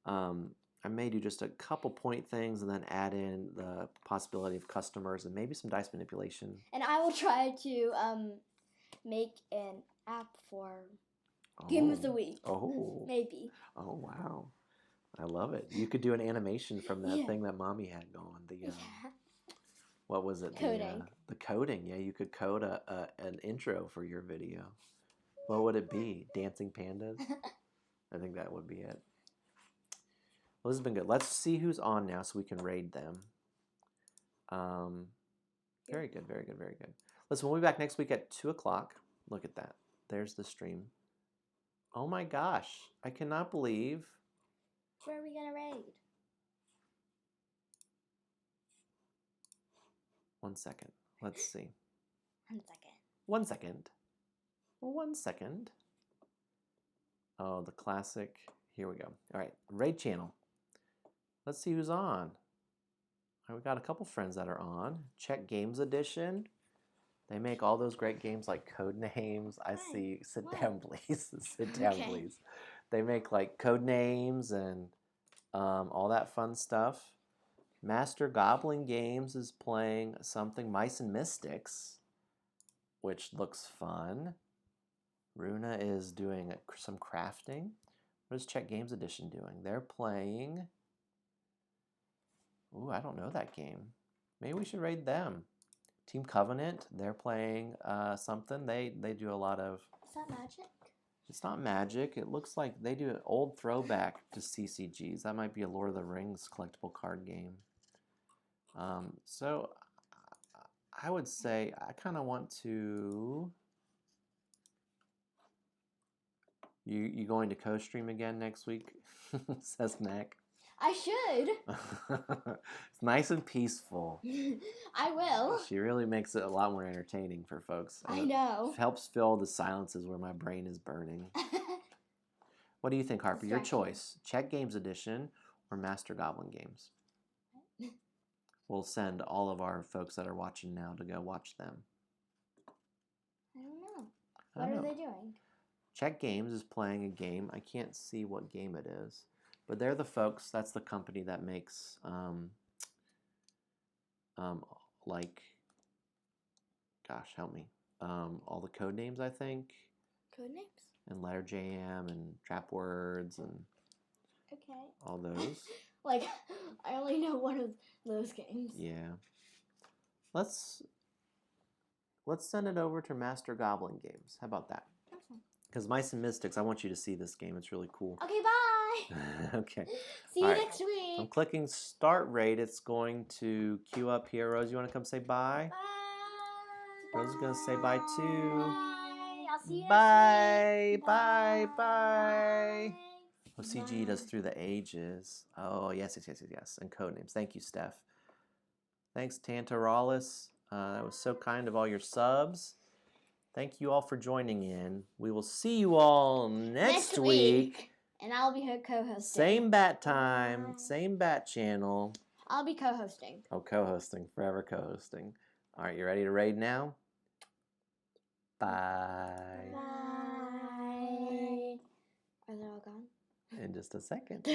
I may do just a couple point things and then add in the possibility of customers and maybe some dice manipulation. And I will try to make an app for Game of the Week. Oh. Maybe. Oh, wow. I love it. You could do an animation from that thing that Mommy had going. What was it? Coding. The coding. Yeah, you could code an intro for your video. What would it be? Dancing pandas? I think that would be it. Well, this has been good. Let's see who's on now so we can raid them. Very good, very good, very good. Listen, we'll be back next week at 2 o'clock. Look at that. There's the stream. Oh my gosh. I cannot believe. Where are we going to raid? 1 second. Let's see. 1 second. 1 second. 1 second. Oh, the classic. Here we go. All right. Raid channel. Let's see who's on. All right, we got a couple friends that are on. Check Games Edition. They make all those great games like Codenames. I see. Sit down, please. Sit down, please. They make like Codenames and all that fun stuff. Master Goblin Games is playing something, Mice and Mystics, which looks fun. Runa is doing some crafting. What is Czech Games Edition doing? They're playing... Ooh, I don't know that game. Maybe we should raid them. Team Covenant, they're playing something. They do a lot of... Is that Magic? It's not Magic. It looks like they do an old throwback to CCGs. That might be a Lord of the Rings collectible card game. So I would say I kind of want to... You going to co-stream again next week? Says Mac. I should. It's nice and peaceful. I will. She really makes it a lot more entertaining for folks. I know. It helps fill the silences where my brain is burning. What do you think, Harper? Your choice. Czech Games Edition or Master Goblin Games? We'll send all of our folks that are watching now to go watch them. I don't know. What are they doing? Czech Games is playing a game. I can't see what game it is. But they're the folks, that's the company that makes, like, gosh, help me, all the code names, I think. Code names? And Letter Jam and Trap Words and all those. Like, I only know one of those games. Yeah. Let's send it over to Master Goblin Games. How about that? Awesome. Because Mice and Mystics, I want you to see this game. It's really cool. Okay, bye. Okay. See you next week. I'm clicking start raid. It's going to queue up here. Rose, you want to come say bye? Bye. Rose is going to say bye too. Bye. I'll see you bye. next week. Bye. Bye. Bye. OCG does Through the Ages. Oh, yes. And Codenames. Thank you, Steph. Thanks, Tantaralis. That was so kind of all your subs. Thank you all for joining in. We will see you all next week. And I'll be her co-hosting. Same bat time, same bat channel. I'll be co-hosting. Oh, co-hosting. Forever co-hosting. All right, you ready to raid now? Bye. Bye. Are they all gone? In just a second.